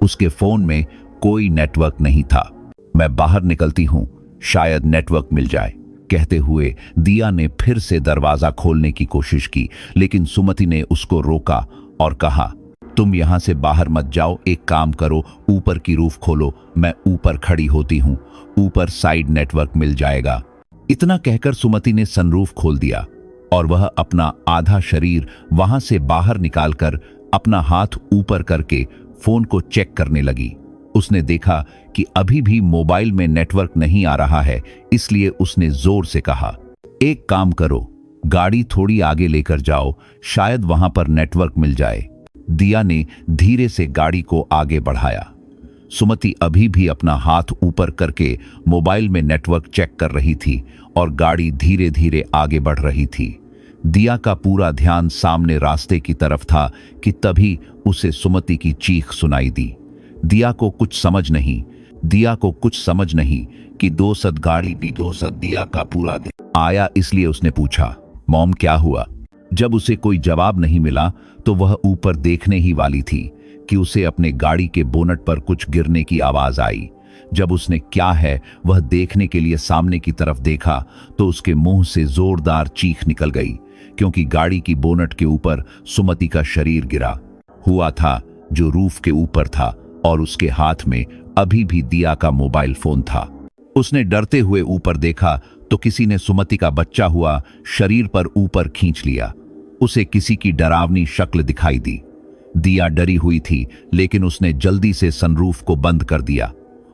उसके फोन में कोई नेटवर्क नहीं था। मैं बाहर निकलती हूं, शायद नेटवर्क मिल जाए, कहते हुए दिया ने फिर से दरवाजा खोलने की कोशिश की, लेकिन सुमति ने उसको रोका और कहा, तुम यहां से बाहर मत जाओ, एक काम करो, ऊपर की रूफ खोलो, मैं ऊपर खड़ी होती हूं, ऊपर साइड नेटवर्क मिल जाएगा। इतना कहकर सुमति ने सनरूफ खोल दिया और वह अपना आधा शरीर वहां से बाहर निकालकर अपना हाथ ऊपर करके फोन को चेक करने लगी। उसने देखा कि अभी भी मोबाइल में नेटवर्क नहीं आ रहा है, इसलिए उसने जोर से कहा, एक काम करो, गाड़ी थोड़ी आगे लेकर जाओ, शायद वहां पर नेटवर्क मिल जाए। दिया ने धीरे से गाड़ी को आगे बढ़ाया। सुमति अभी भी अपना हाथ ऊपर करके मोबाइल में नेटवर्क चेक कर रही थी और गाड़ी धीरे धीरे आगे बढ़ रही थी। दिया का पूरा ध्यान सामने रास्ते की तरफ था कि तभी उसे सुमति की चीख सुनाई दी। दिया को कुछ समझ नहीं कि दोस्त गाड़ी भी दोस्त दिया का पूरा आया, इसलिए उसने पूछा, मॉम क्या हुआ? जब उसे कोई जवाब नहीं मिला तो वह ऊपर देखने ही वाली थी कि उसे अपने गाड़ी के बोनट पर कुछ गिरने की आवाज आई। जब उसने क्या है वह देखने के लिए सामने की तरफ देखा तो उसके मुंह से जोरदार चीख निकल गई, क्योंकि गाड़ी की बोनट के ऊपर सुमति का शरीर गिरा हुआ था जो रूफ के ऊपर था और उसके हाथ में अभी भी दिया का मोबाइल फोन था। उसने डरते हुए ऊपर देखा तो किसी ने सुमति का बच्चा हुआ शरीर पर ऊपर खींच लिया। उसे किसी की डरावनी शक्ल दिखाई दी। दिया डरी हुई थी, लेकिन उसने जल्दी से सनरूफ को बंद कर दिया।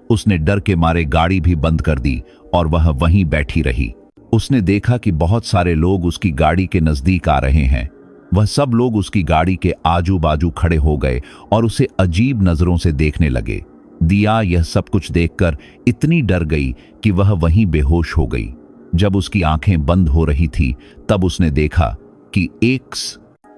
उसने डर के मारे गाड़ी भी बंद कर दी और वह वहीं बैठी रही। उसने देखा कि बहुत सारे लोग उसकी गाड़ी के नजदीक आ रहे हैं। वह सब लोग उसकी गाड़ी के आजू बाजू खड़े हो गए और उसे अजीब नजरों से देखने लगे। दिया यह सब कुछ देखकर इतनी डर गई कि वह वहीं बेहोश हो गई। जब उसकी आंखें बंद हो रही थी तब उसने देखा कि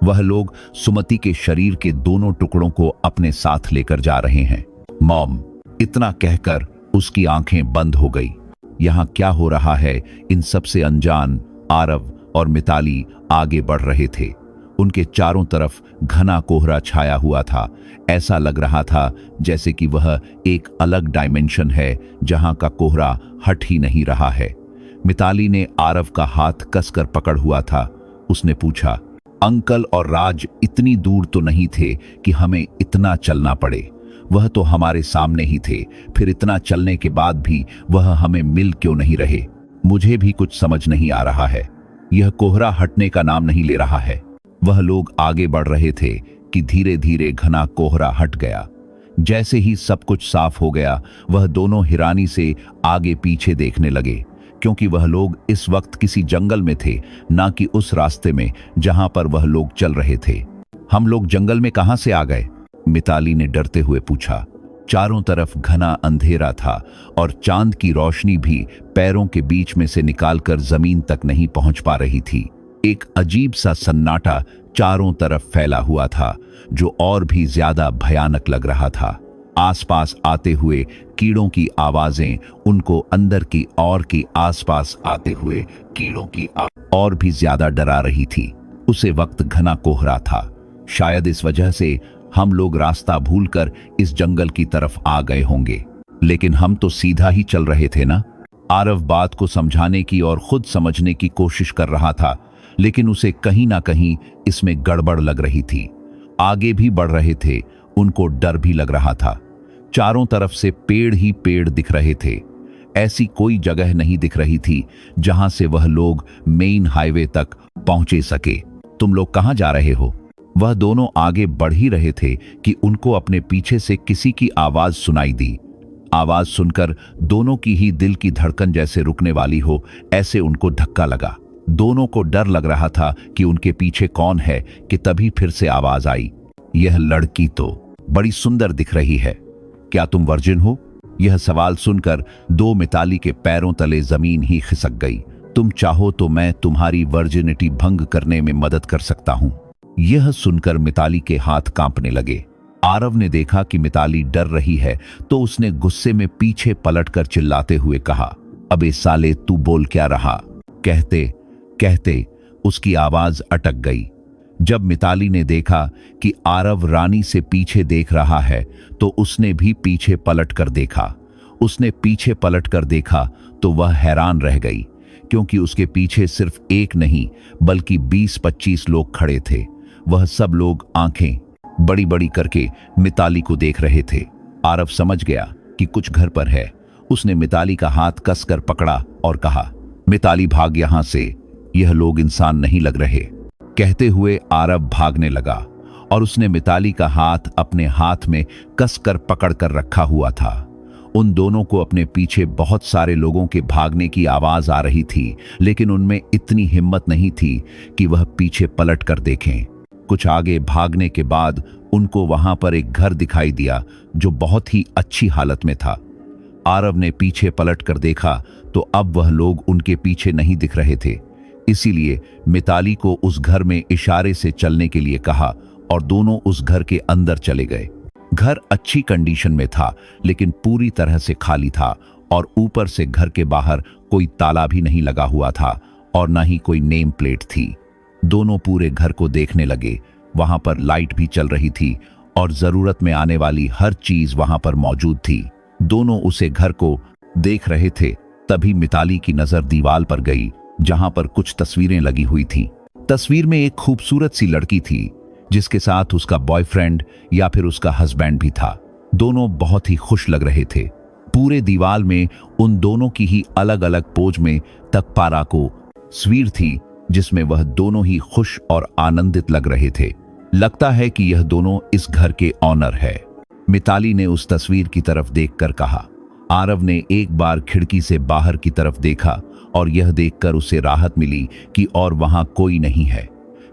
वह लोग सुमति के शरीर के दोनों टुकड़ों को अपने साथ लेकर जा रहे हैं। मॉम, इतना कहकर उसकी आंखें बंद हो गई। यहां क्या हो रहा है? इन सब से अनजान आरव और मिताली आगे बढ़ रहे थे। उनके चारों तरफ घना कोहरा छाया हुआ था। ऐसा लग रहा था जैसे कि वह एक अलग डायमेंशन है जहां का कोहरा हट ही नहीं रहा है। मिताली ने आरव का हाथ कसकर पकड़ हुआ था। उसने पूछा, अंकल और राज इतनी दूर तो नहीं थे कि हमें इतना चलना पड़े। वह तो हमारे सामने ही थे, फिर इतना चलने के बाद भी वह हमें मिल क्यों नहीं रहे? मुझे भी कुछ समझ नहीं आ रहा है। यह कोहरा हटने का नाम नहीं ले रहा है। वह लोग आगे बढ़ रहे थे कि धीरे धीरे घना कोहरा हट गया। जैसे ही सब कुछ साफ हो गया, वह दोनों हैरानी से आगे पीछे देखने लगे, क्योंकि वह लोग इस वक्त किसी जंगल में थे, ना कि उस रास्ते में जहां पर वह लोग चल रहे थे। हम लोग जंगल में कहां से आ गए? मिताली ने डरते हुए पूछा। चारों तरफ घना अंधेरा था और चांद की रोशनी भी पैरों के बीच में से निकालकर जमीन तक नहीं पहुंच पा रही थी। एक अजीब सा सन्नाटा चारों तरफ फैला हुआ था जो और भी ज्यादा भयानक लग रहा था। आसपास आते हुए कीड़ों की आवाजें उनको अंदर की और की आसपास आते हुए कीड़ों की और भी ज्यादा डरा रही थी। उसे वक्त घना कोहरा था। शायद इस वजह से हम लोग रास्ता भूलकर इस जंगल की तरफ आ गए होंगे, लेकिन हम तो सीधा ही चल रहे थे ना। आरव बात को समझाने की और खुद समझने की कोशिश कर रहा था, लेकिन उसे कहीं ना कहीं इसमें गड़बड़ लग रही थी। आगे भी बढ़ रहे थे, उनको डर भी लग रहा था। चारों तरफ से पेड़ ही पेड़ दिख रहे थे। ऐसी कोई जगह नहीं दिख रही थी जहां से वह लोग मेन हाईवे तक पहुंचे सके। तुम लोग कहां जा रहे हो? वह दोनों आगे बढ़ ही रहे थे कि उनको अपने पीछे से किसी की आवाज सुनाई दी। आवाज सुनकर दोनों की ही दिल की धड़कन जैसे रुकने वाली हो, ऐसे उनको धक्का लगा। दोनों को डर लग रहा था कि उनके पीछे कौन है कि तभी फिर से आवाज आई, यह लड़की तो बड़ी सुंदर दिख रही है, क्या तुम वर्जिन हो? यह सवाल सुनकर दो मिताली के पैरों तले जमीन ही खिसक गई। तुम चाहो तो मैं तुम्हारी वर्जिनिटी भंग करने में मदद कर सकता हूं। यह सुनकर मिताली के हाथ कांपने लगे। आरव ने देखा कि मिताली डर रही है तो उसने गुस्से में पीछे पलटकर चिल्लाते हुए कहा, अबे साले तू बोल क्या रहा? कहते कहते उसकी आवाज अटक गई। जब मिताली ने देखा कि आरव रानी से पीछे देख रहा है तो उसने भी पीछे पलटकर देखा। उसने पीछे पलटकर देखा तो वह हैरान रह गई, क्योंकि उसके पीछे सिर्फ एक नहीं बल्कि 20-25 लोग खड़े थे। वह सब लोग आंखें बड़ी बड़ी करके मिताली को देख रहे थे। आरव समझ गया कि कुछ घर पर है। उसने मिताली का हाथ कसकर पकड़ा और कहा, मिताली भाग यहां से, यह लोग इंसान नहीं लग रहे। कहते हुए आरव भागने लगा और उसने मिताली का हाथ अपने हाथ में कसकर पकड़कर रखा हुआ था। उन दोनों को अपने पीछे बहुत सारे लोगों के भागने की आवाज आ रही थी, लेकिन उनमें इतनी हिम्मत नहीं थी कि वह पीछे पलट कर देखें। कुछ आगे भागने के बाद उनको वहां पर एक घर दिखाई दिया जो बहुत ही अच्छी हालत में था। आरव ने पीछे पलट कर देखा तो अब वह लोग उनके पीछे नहीं दिख रहे थे। इसीलिए मिताली को उस घर में इशारे से चलने के लिए कहा और दोनों उस घर के अंदर चले गए। घर अच्छी कंडीशन में था, लेकिन पूरी तरह से खाली था और ऊपर से घर के बाहर कोई ताला भी नहीं लगा हुआ था और न ही कोई नेम प्लेट थी। दोनों पूरे घर को देखने लगे। वहां पर लाइट भी चल रही थी और जरूरत में आने वाली हर चीज वहां पर मौजूद थी। दोनों उसे घर को देख रहे थे, तभी मिताली की नजर दीवार पर गई जहां पर कुछ तस्वीरें लगी हुई थी। तस्वीर में एक खूबसूरत सी लड़की थी जिसके साथ उसका बॉयफ्रेंड या फिर उसका हस्बैंड भी था। दोनों बहुत ही खुश लग रहे थे। पूरे दीवार में उन दोनों की ही अलग अलग पोज में तकपारा को तस्वीर थी जिसमें वह दोनों ही खुश और आनंदित लग रहे थे। लगता है कि यह दोनों इस घर के ऑनर है, मिताली ने उस तस्वीर की तरफ देखकर कहा। आरव ने एक बार खिड़की से बाहर की तरफ देखा और यह देखकर उसे राहत मिली कि और वहां कोई नहीं है।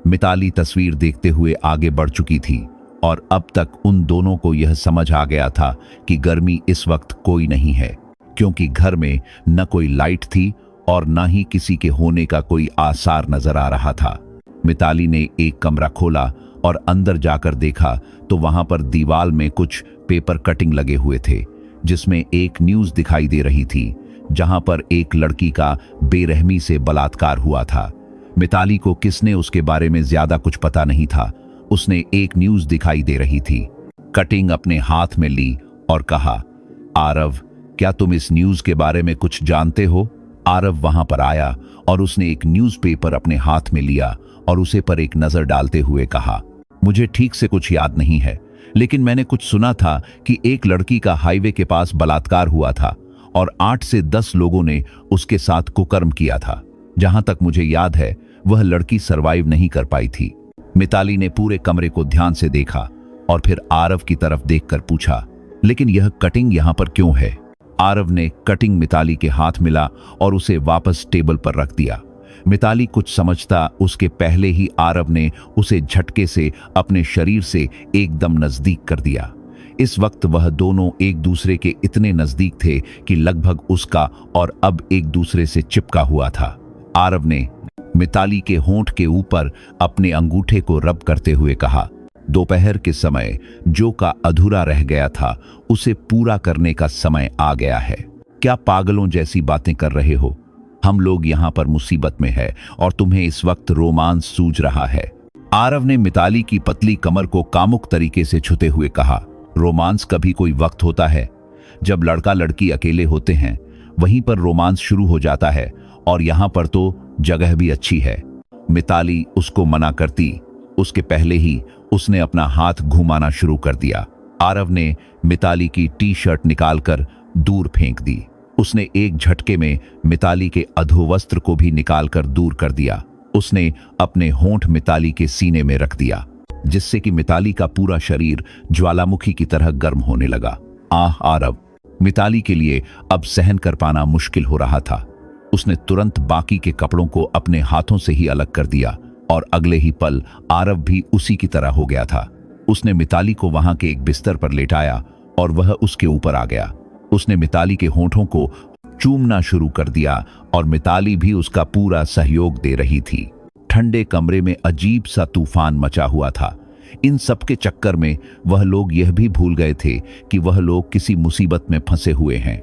मिताली तस्वीर देखते हुए आगे बढ़ चुकी थी और अब तक उन दोनों को यह समझ आ गया था कि गर्मी इस वक्त कोई नहीं है, क्योंकि घर में न कोई लाइट थी और न ही किसी के होने का कोई आसार नजर आ रहा था। मिताली ने एक कमरा खोला और अंदर जाकर देखा तो वहां पर दीवार में कुछ पेपर कटिंग लगे हुए थे, जिसमें एक न्यूज दिखाई दे रही थी जहां पर एक लड़की का बेरहमी से बलात्कार हुआ था। मिताली को किसने उसके बारे में ज्यादा कुछ पता नहीं था। उसने एक न्यूज दिखाई दे रही थी, कटिंग अपने हाथ में ली और कहा, आरव, क्या तुम इस न्यूज के बारे में कुछ जानते हो? आरव वहां पर आया और उसने एक न्यूज़पेपर अपने हाथ में लिया और उसे पर एक नजर डालते हुए कहा, मुझे ठीक से कुछ याद नहीं है, लेकिन मैंने कुछ सुना था कि एक लड़की का हाईवे के पास बलात्कार हुआ था और 8 से 10 लोगों ने उसके साथ कुकर्म किया था। जहां तक मुझे याद है वह लड़की सरवाइव नहीं कर पाई थी। मिताली ने पूरे कमरे को ध्यान से देखा और फिर आरव की तरफ देखकर पूछा, लेकिन यह कटिंग यहां पर क्यों है? आरव ने कटिंग मिताली के हाथ मिला और उसे वापस टेबल पर रख दिया। मिताली कुछ समझता उसके पहले ही आरव ने उसे झटके से अपने शरीर से एकदम नजदीक कर दिया। इस वक्त वह दोनों एक दूसरे के इतने नजदीक थे कि लगभग उसका और अब एक दूसरे से चिपका हुआ था। आरव ने मिताली के होंठ के ऊपर अपने अंगूठे को रब करते हुए कहा, दोपहर के समय जो का अधूरा रह गया था उसे पूरा करने का समय आ गया है। क्या पागलों जैसी बातें कर रहे हो? हम लोग यहाँ पर मुसीबत में है और तुम्हें इस वक्त रोमांस सूझ रहा है। आरव ने मिताली की पतली कमर को कामुक तरीके से छूते हुए कहा, रोमांस कभी कोई वक्त होता है जब लड़का लड़की अकेले होते हैं, वहीं पर रोमांस शुरू हो जाता है और यहाँ पर तो जगह भी अच्छी है। मिताली उसको मना करती उसके पहले ही उसने अपना हाथ घुमाना शुरू कर दिया। आरव ने मिताली की टी शर्ट निकालकर दूर फेंक दी। उसने एक झटके में मिताली के अधोवस्त्र को भी निकालकर दूर कर दिया। उसने अपने होंठ मिताली के सीने में रख दिया, जिससे कि मिताली का पूरा शरीर ज्वालामुखी की तरह गर्म होने लगा। आरव, मिताली के लिए अब सहन कर पाना मुश्किल हो रहा था। उसने तुरंत बाकी के कपड़ों को अपने हाथों से ही अलग कर दिया और अगले ही पल आरव भी उसी की तरह हो गया था। उसने मिताली को वहां के एक बिस्तर पर लेटाया और वह उसके ऊपर आ गया। उसने मिताली के होंठों को चूमना शुरू कर दिया और मिताली भी उसका पूरा सहयोग दे रही थी। ठंडे कमरे में अजीब सा तूफान मचा हुआ था। इन सब के चक्कर में वह लोग यह भी भूल गए थे कि वह लोग किसी मुसीबत में फंसे हुए हैं।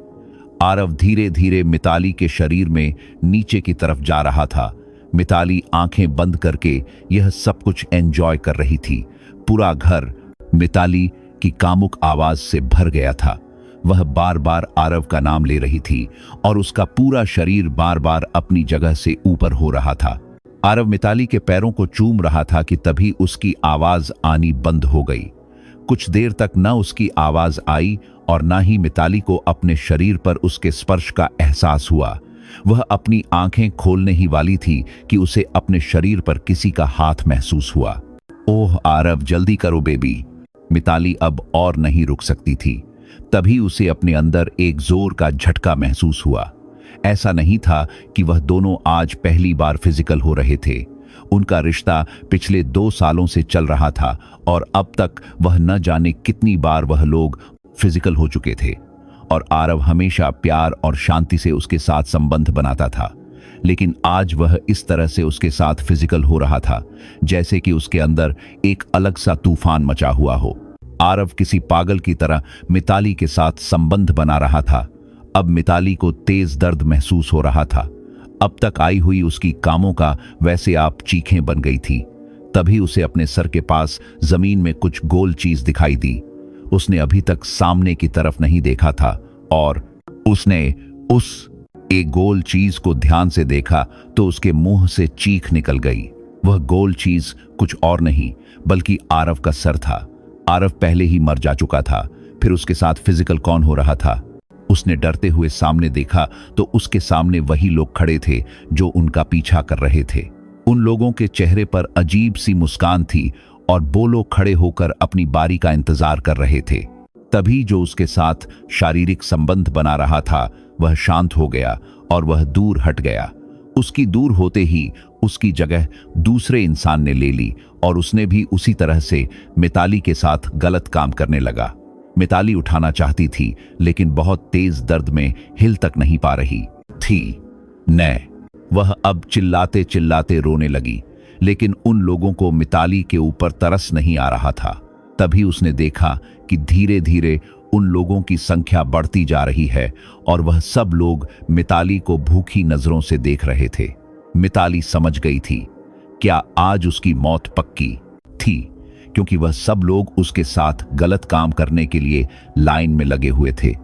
आरव धीरे धीरे मिताली के शरीर में नीचे की तरफ जा रहा था। मिताली आंखें बंद करके यह सब कुछ एंजॉय कर रही थी। पूरा घर मिताली की कामुक आवाज से भर गया था। वह बार बार आरव का नाम ले रही थी और उसका पूरा शरीर बार बार अपनी जगह से ऊपर हो रहा था। आरव मिताली के पैरों को चूम रहा था कि तभी उसकी आवाज आनी बंद हो गई। कुछ देर तक न उसकी आवाज आई और न ही मिताली को अपने शरीर पर उसके स्पर्श का एहसास हुआ। वह अपनी आंखें खोलने ही वाली थी कि उसे अपने शरीर पर किसी का हाथ महसूस हुआ। ओह आरव, जल्दी करो बेबी। मिताली अब और नहीं रुक सकती थी। तभी उसे अपने अंदर एक जोर का झटका महसूस हुआ। ऐसा नहीं था कि वह दोनों आज पहली बार फिजिकल हो रहे थे। उनका रिश्ता पिछले 2 सालों से चल रहा था और अब तक वह न जाने कितनी बार वह लोग फिजिकल हो चुके थे और आरव हमेशा प्यार और शांति से उसके साथ संबंध बनाता था। लेकिन आज वह इस तरह से उसके साथ फिजिकल हो रहा था जैसे कि उसके अंदर एक अलग सा तूफान मचा हुआ हो। आरव किसी पागल की तरह मिताली के साथ संबंध बना रहा था। अब मिताली को तेज दर्द महसूस हो रहा था। अब तक आई हुई उसकी कामों का वैसे आप चीखें बन गई थी। तभी उसे अपने सर के पास जमीन में कुछ गोल चीज दिखाई दी। उसने अभी तक सामने की तरफ नहीं देखा था और उसने उस एक गोल चीज को ध्यान से देखा तो उसके मुंह से चीख निकल गई। वह गोल चीज कुछ और नहीं बल्कि आरव का सर था। आरव पहले ही मर जा चुका था, फिर उसके साथ फिजिकल कौन हो रहा था? उसने डरते हुए सामने देखा तो उसके सामने वही लोग खड़े थे जो उनका पीछा कर रहे थे। उन लोगों के चेहरे पर अजीब सी मुस्कान थी और वो लोग खड़े होकर अपनी बारी का इंतजार कर रहे थे। तभी जो उसके साथ शारीरिक संबंध बना रहा था वह शांत हो गया और वह दूर हट गया। उसकी दूर होते ही उसकी जगह दूसरे इंसान ने ले ली और उसने भी उसी तरह से मिताली के साथ गलत काम करने लगा। मिताली उठाना चाहती थी लेकिन बहुत तेज दर्द में हिल तक नहीं पा रही थी। वह अब चिल्लाते चिल्लाते रोने लगी, लेकिन उन लोगों को मिताली के ऊपर तरस नहीं आ रहा था। तभी उसने देखा कि धीरे धीरे उन लोगों की संख्या बढ़ती जा रही है और वह सब लोग मिताली को भूखी नजरों से देख रहे थे। मिताली समझ गई थी क्या आज उसकी मौत पक्की थी, क्योंकि वह सब लोग उसके साथ गलत काम करने के लिए लाइन में लगे हुए थे।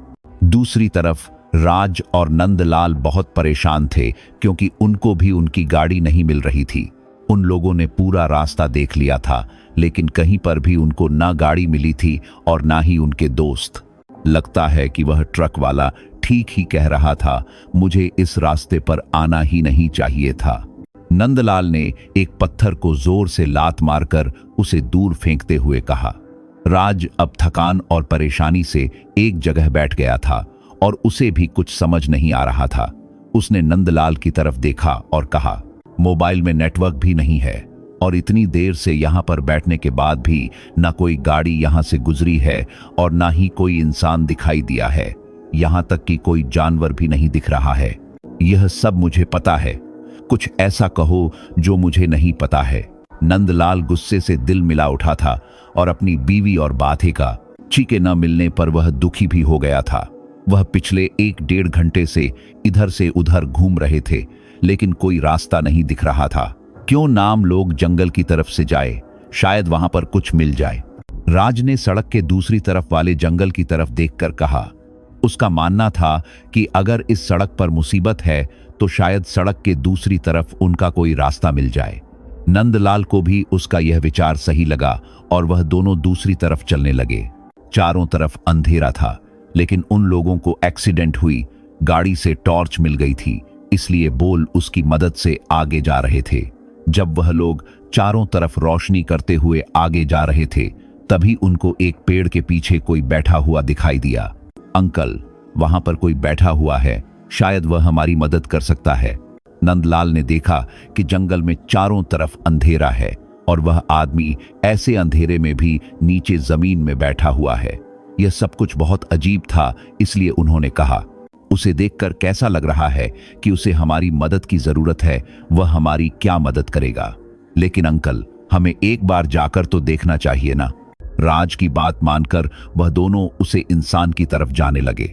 दूसरी तरफ राज और नंदलाल बहुत परेशान थे क्योंकि उनको भी उनकी गाड़ी नहीं मिल रही थी। उन लोगों ने पूरा रास्ता देख लिया था लेकिन कहीं पर भी उनको ना गाड़ी मिली थी और ना ही उनके दोस्त। लगता है कि वह ट्रक वाला ठीक ही कह रहा था, मुझे इस रास्ते पर आना ही नहीं चाहिए था। नंदलाल ने एक पत्थर को जोर से लात मारकर उसे दूर फेंकते हुए कहा। राज अब थकान और परेशानी से एक जगह बैठ गया था और उसे भी कुछ समझ नहीं आ रहा था। उसने नंदलाल की तरफ देखा और कहा, मोबाइल में नेटवर्क भी नहीं है और इतनी देर से यहाँ पर बैठने के बाद भी ना कोई गाड़ी यहाँ से गुजरी है और ना ही कोई इंसान दिखाई दिया है। यहाँ तक कि कोई जानवर भी नहीं दिख रहा है। यह सब मुझे पता है, कुछ ऐसा कहो जो मुझे नहीं पता है। नंदलाल गुस्से से दिल मिला उठा था और अपनी बीवी और बाथे का चीखे न मिलने पर वह दुखी भी हो गया था। वह पिछले 1-1.5 घंटे से इधर से उधर घूम रहे थे लेकिन कोई रास्ता नहीं दिख रहा था। क्यों नाम लोग जंगल की तरफ से जाए, शायद वहां पर कुछ मिल जाए। राज ने सड़क के दूसरी तरफ वाले जंगल की तरफ देखकर कहा। उसका मानना था कि अगर इस सड़क पर मुसीबत है तो शायद सड़क के दूसरी तरफ उनका कोई रास्ता मिल जाए। नंदलाल को भी उसका यह विचार सही लगा और वह दोनों दूसरी तरफ चलने लगे। चारों तरफ अंधेरा था लेकिन उन लोगों को एक्सीडेंट हुई गाड़ी से टॉर्च मिल गई थी, इसलिए बोल उसकी मदद से आगे जा रहे थे। जब वह लोग चारों तरफ रोशनी करते हुए आगे जा रहे थे तभी उनको एक पेड़ के पीछे कोई बैठा हुआ दिखाई दिया। अंकल, वहां पर कोई बैठा हुआ है, शायद वह हमारी मदद कर सकता है। नंदलाल ने देखा कि जंगल में चारों तरफ अंधेरा है और वह आदमी ऐसे अंधेरे में भी नीचे जमीन में बैठा हुआ है। यह सब कुछ बहुत अजीब था, इसलिए उन्होंने कहा, उसे देखकर कैसा लग रहा है कि उसे हमारी मदद की जरूरत है, वह हमारी क्या मदद करेगा। लेकिन अंकल, हमें एक बार जाकर तो देखना चाहिए ना। राज की बात मानकर वह दोनों उसे इंसान की तरफ जाने लगे।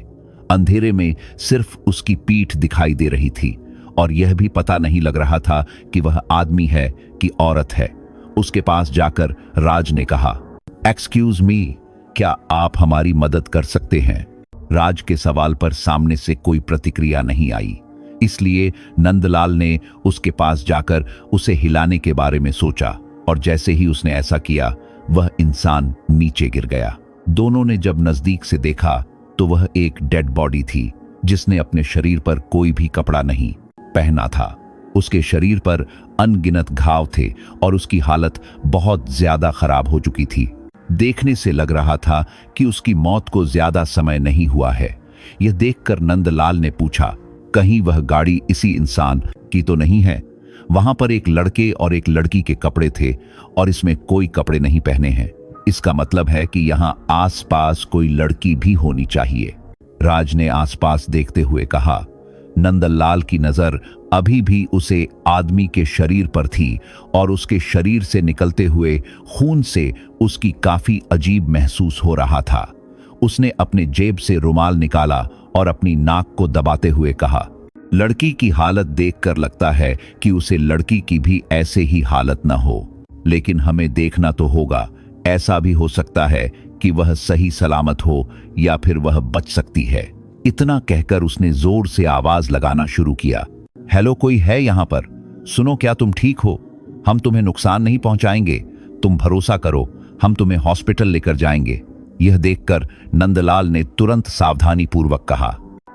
अंधेरे में सिर्फ उसकी पीठ दिखाई दे रही थी और यह भी पता नहीं लग रहा था कि वह आदमी है कि औरत है। उसके पास जाकर राज ने कहा, एक्सक्यूज मी, क्या आप हमारी मदद कर सकते हैं? राज के सवाल पर सामने से कोई प्रतिक्रिया नहीं आई, इसलिए नंदलाल ने उसके पास जाकर उसे हिलाने के बारे में सोचा और जैसे ही उसने ऐसा किया, वह इंसान नीचे गिर गया। दोनों ने जब नजदीक से देखा तो वह एक डेड बॉडी थी जिसने अपने शरीर पर कोई भी कपड़ा नहीं पहना था। उसके शरीर पर अनगिनत घाव थे और उसकी हालत बहुत ज्यादा खराब हो चुकी थी। देखने से लग रहा था कि उसकी मौत को ज्यादा समय नहीं हुआ है। यह देखकर नंदलाल ने पूछा, कहीं वह गाड़ी इसी इंसान की तो नहीं है? वहां पर एक लड़के और एक लड़की के कपड़े थे और इसमें कोई कपड़े नहीं पहने हैं। इसका मतलब है कि यहाँ आसपास कोई लड़की भी होनी चाहिए। राज ने आसपास देखते हुए कहा। नंदलाल की नजर अभी भी उसे आदमी के शरीर पर थी और उसके शरीर से निकलते हुए खून से उसकी काफी अजीब महसूस हो रहा था। उसने अपने जेब से रुमाल निकाला और अपनी नाक को दबाते हुए कहा, लड़की की हालत देखकर लगता है कि उसे लड़की की भी ऐसे ही हालत न हो, लेकिन हमें देखना तो होगा। ऐसा भी हो सकता है कि वह सही सलामत हो या फिर वह बच सकती है। इतना कहकर उसने जोर से आवाज लगाना शुरू किया, हेलो, कोई है यहाँ पर? सुनो, क्या तुम ठीक हो? हम तुम्हें नुकसान नहीं पहुंचाएंगे, तुम भरोसा करो, हम तुम्हें हॉस्पिटल लेकर जाएंगे। यह देखकर नंदलाल ने तुरंत सावधानी पूर्वक कहा,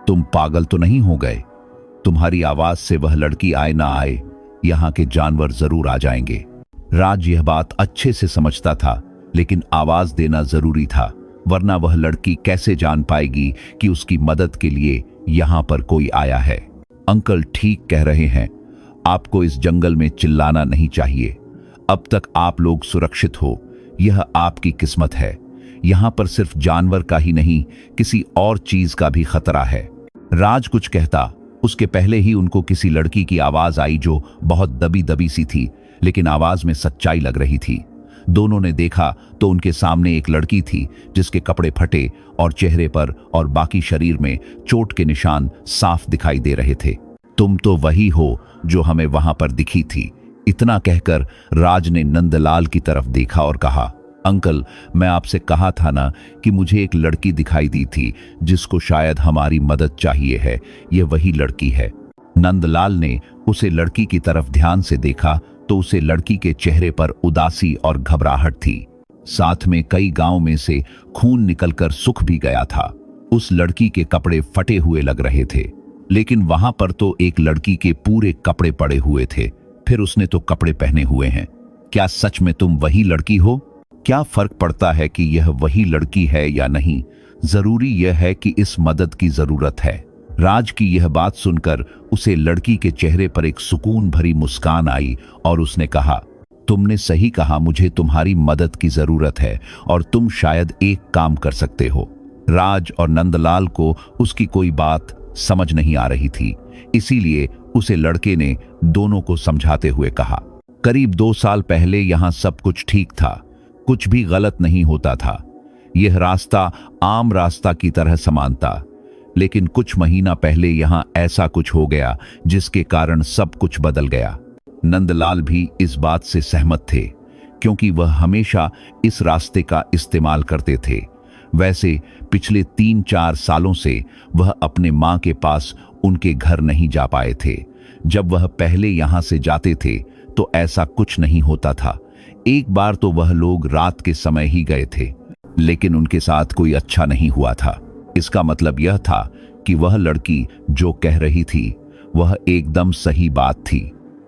तुम पागल तो नहीं हो गए? तुम्हारी आवाज से वह लड़की आए ना आए, यहाँ के जानवर जरूर आ जाएंगे। राज यह बात अच्छे से समझता था, लेकिन आवाज देना जरूरी था, वरना वह लड़की कैसे जान पाएगी कि उसकी मदद के लिए यहाँ पर कोई आया है। अंकल ठीक कह रहे हैं, आपको इस जंगल में चिल्लाना नहीं चाहिए। अब तक आप लोग सुरक्षित हो, यह आपकी किस्मत है। यहाँ पर सिर्फ जानवर का ही नहीं, किसी और चीज का भी खतरा है। राज कुछ कहता, उसके पहले ही उनको किसी लड़की की आवाज आई जो बहुत दबी दबी सी थी, लेकिन आवाज में सच्चाई लग रही थी। दोनों ने देखा तो उनके सामने एक लड़की थी जिसके कपड़े फटे और चेहरे पर और बाकी शरीर में चोट के निशान साफ दिखाई दे रहे थे। तुम तो वही हो जो हमें वहां पर दिखी थी। इतना कहकर राज ने नंदलाल की तरफ देखा और कहा, अंकल, मैं आपसे कहा था ना कि मुझे एक लड़की दिखाई दी थी जिसको शायद हमारी मदद चाहिए है। यह वही लड़की है। नंदलाल ने उसे लड़की की तरफ ध्यान से देखा तो उसे लड़की के चेहरे पर उदासी और घबराहट थी। साथ में कई गांव में से खून निकलकर सूख भी गया था। उस लड़की के कपड़े फटे हुए लग रहे थे, लेकिन वहां पर तो एक लड़की के पूरे कपड़े पड़े हुए थे। फिर उसने तो कपड़े पहने हुए हैं। क्या सच में तुम वही लड़की हो? क्या फर्क पड़ता है कि यह वही लड़की है या नहीं? जरूरी यह है कि इस मदद की जरूरत है। राज की यह बात सुनकर उसे लड़की के चेहरे पर एक सुकून भरी मुस्कान आई और उसने कहा, तुमने सही कहा, मुझे तुम्हारी मदद की जरूरत है और तुम शायद एक काम कर सकते हो। राज और नंदलाल को उसकी कोई बात समझ नहीं आ रही थी, इसीलिए उसे लड़के ने दोनों को समझाते हुए कहा, करीब 2 साल पहले यहाँ सब कुछ ठीक था, कुछ भी गलत नहीं होता था। यह रास्ता आम रास्ता की तरह समान था, लेकिन कुछ महीना पहले यहाँ ऐसा कुछ हो गया जिसके कारण सब कुछ बदल गया। नंदलाल भी इस बात से सहमत थे, क्योंकि वह हमेशा इस रास्ते का इस्तेमाल करते थे। वैसे पिछले 3-4 सालों से वह अपने माँ के पास उनके घर नहीं जा पाए थे। जब वह पहले यहाँ से जाते थे तो ऐसा कुछ नहीं होता था। एक बार तो वह लोग रात के समय ही गए थे, लेकिन उनके साथ कोई अच्छा नहीं हुआ था। इसका मतलब यह था कि वह लड़की जो कह रही थी वह एकदम सही बात थी।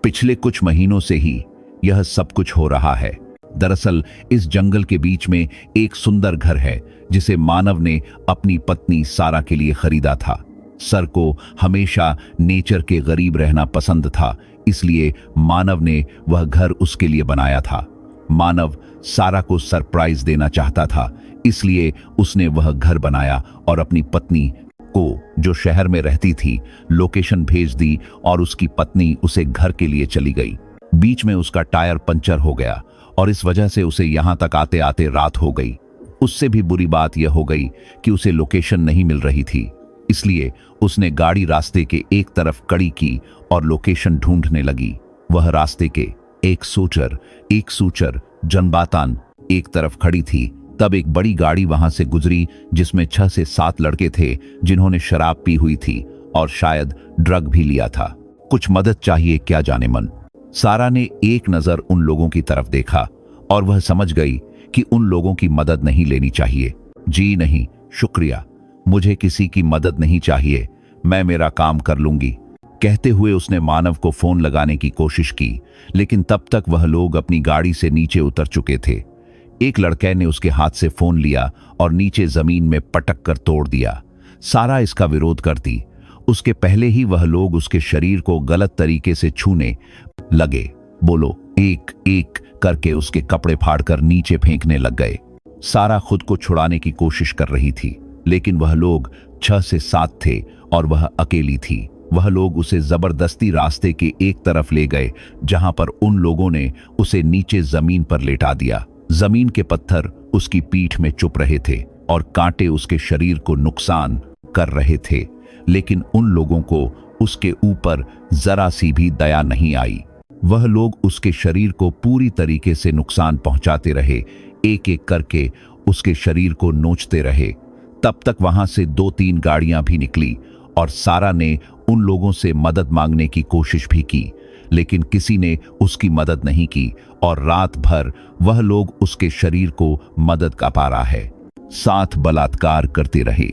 पिछले कुछ महीनों से ही यह सब कुछ हो रहा है। दरअसल इस जंगल के बीच में एक सुंदर घर है जिसे मानव ने अपनी पत्नी सारा के लिए खरीदा था। सर को हमेशा नेचर के करीब रहना पसंद था, इसलिए मानव ने वह घर उसके लिए बनाया था। मानव सारा को सरप्राइज देना चाहता था, इसलिए उसने वह घर बनाया और अपनी पत्नी को, जो शहर में रहती थी, लोकेशन भेज दी और उसकी पत्नी उसे घर के लिए चली गई। बीच में उसका टायर पंचर हो गया और इस वजह से उसे यहां तक आते आते रात हो गई। उससे भी बुरी बात यह हो गई कि उसे लोकेशन नहीं मिल रही थी, इसलिए उसने गाड़ी रास्ते के एक तरफ कड़ी की और लोकेशन ढूंढने लगी। वह रास्ते के एक सूचर जनबातान एक तरफ खड़ी थी। तब एक बड़ी गाड़ी वहां से गुजरी जिसमें 6 से 7 लड़के थे जिन्होंने शराब पी हुई थी और शायद ड्रग भी लिया था। कुछ मदद चाहिए, क्या जाने मन। सारा ने एक नजर उन लोगों की तरफ देखा और वह समझ गई कि उन लोगों की मदद नहीं लेनी चाहिए। जी नहीं, शुक्रिया, मुझे किसी की मदद नहीं चाहिए, मैं मेरा काम कर लूंगी, कहते हुए उसने मानव को फोन लगाने की कोशिश की, लेकिन तब तक वह लोग अपनी गाड़ी से नीचे उतर चुके थे। एक लड़के ने उसके हाथ से फोन लिया और नीचे जमीन में पटक कर तोड़ दिया। सारा इसका विरोध करती, उसके पहले ही वह लोग उसके शरीर को गलत तरीके से छूने लगे। बोलो, एक एक करके उसके कपड़े फाड़कर नीचे फेंकने लग गए। सारा खुद को छुड़ाने की कोशिश कर रही थी, लेकिन वह लोग 6 से 7 थे और वह अकेली थी। वह लोग उसे जबरदस्ती रास्ते के एक तरफ ले गए, जहां पर उन लोगों ने उसे नीचे जमीन पर लेटा दिया। जमीन के पत्थर उसकी पीठ में चुप रहे थे और कांटे उसके शरीर को नुकसान कर रहे थे, लेकिन उन लोगों को उसके ऊपर जरा सी भी दया नहीं आई। वह लोग उसके शरीर को पूरी तरीके से नुकसान पहुंचाते रहे, एक एक करके उसके शरीर को नोचते रहे। तब तक वहां से 2-3 गाड़ियां भी निकली और सारा ने उन लोगों से मदद मांगने की कोशिश भी की, लेकिन किसी ने उसकी मदद नहीं की और रात भर वह लोग उसके शरीर को मदद का पा रहा है, साथ बलात्कार करते रहे।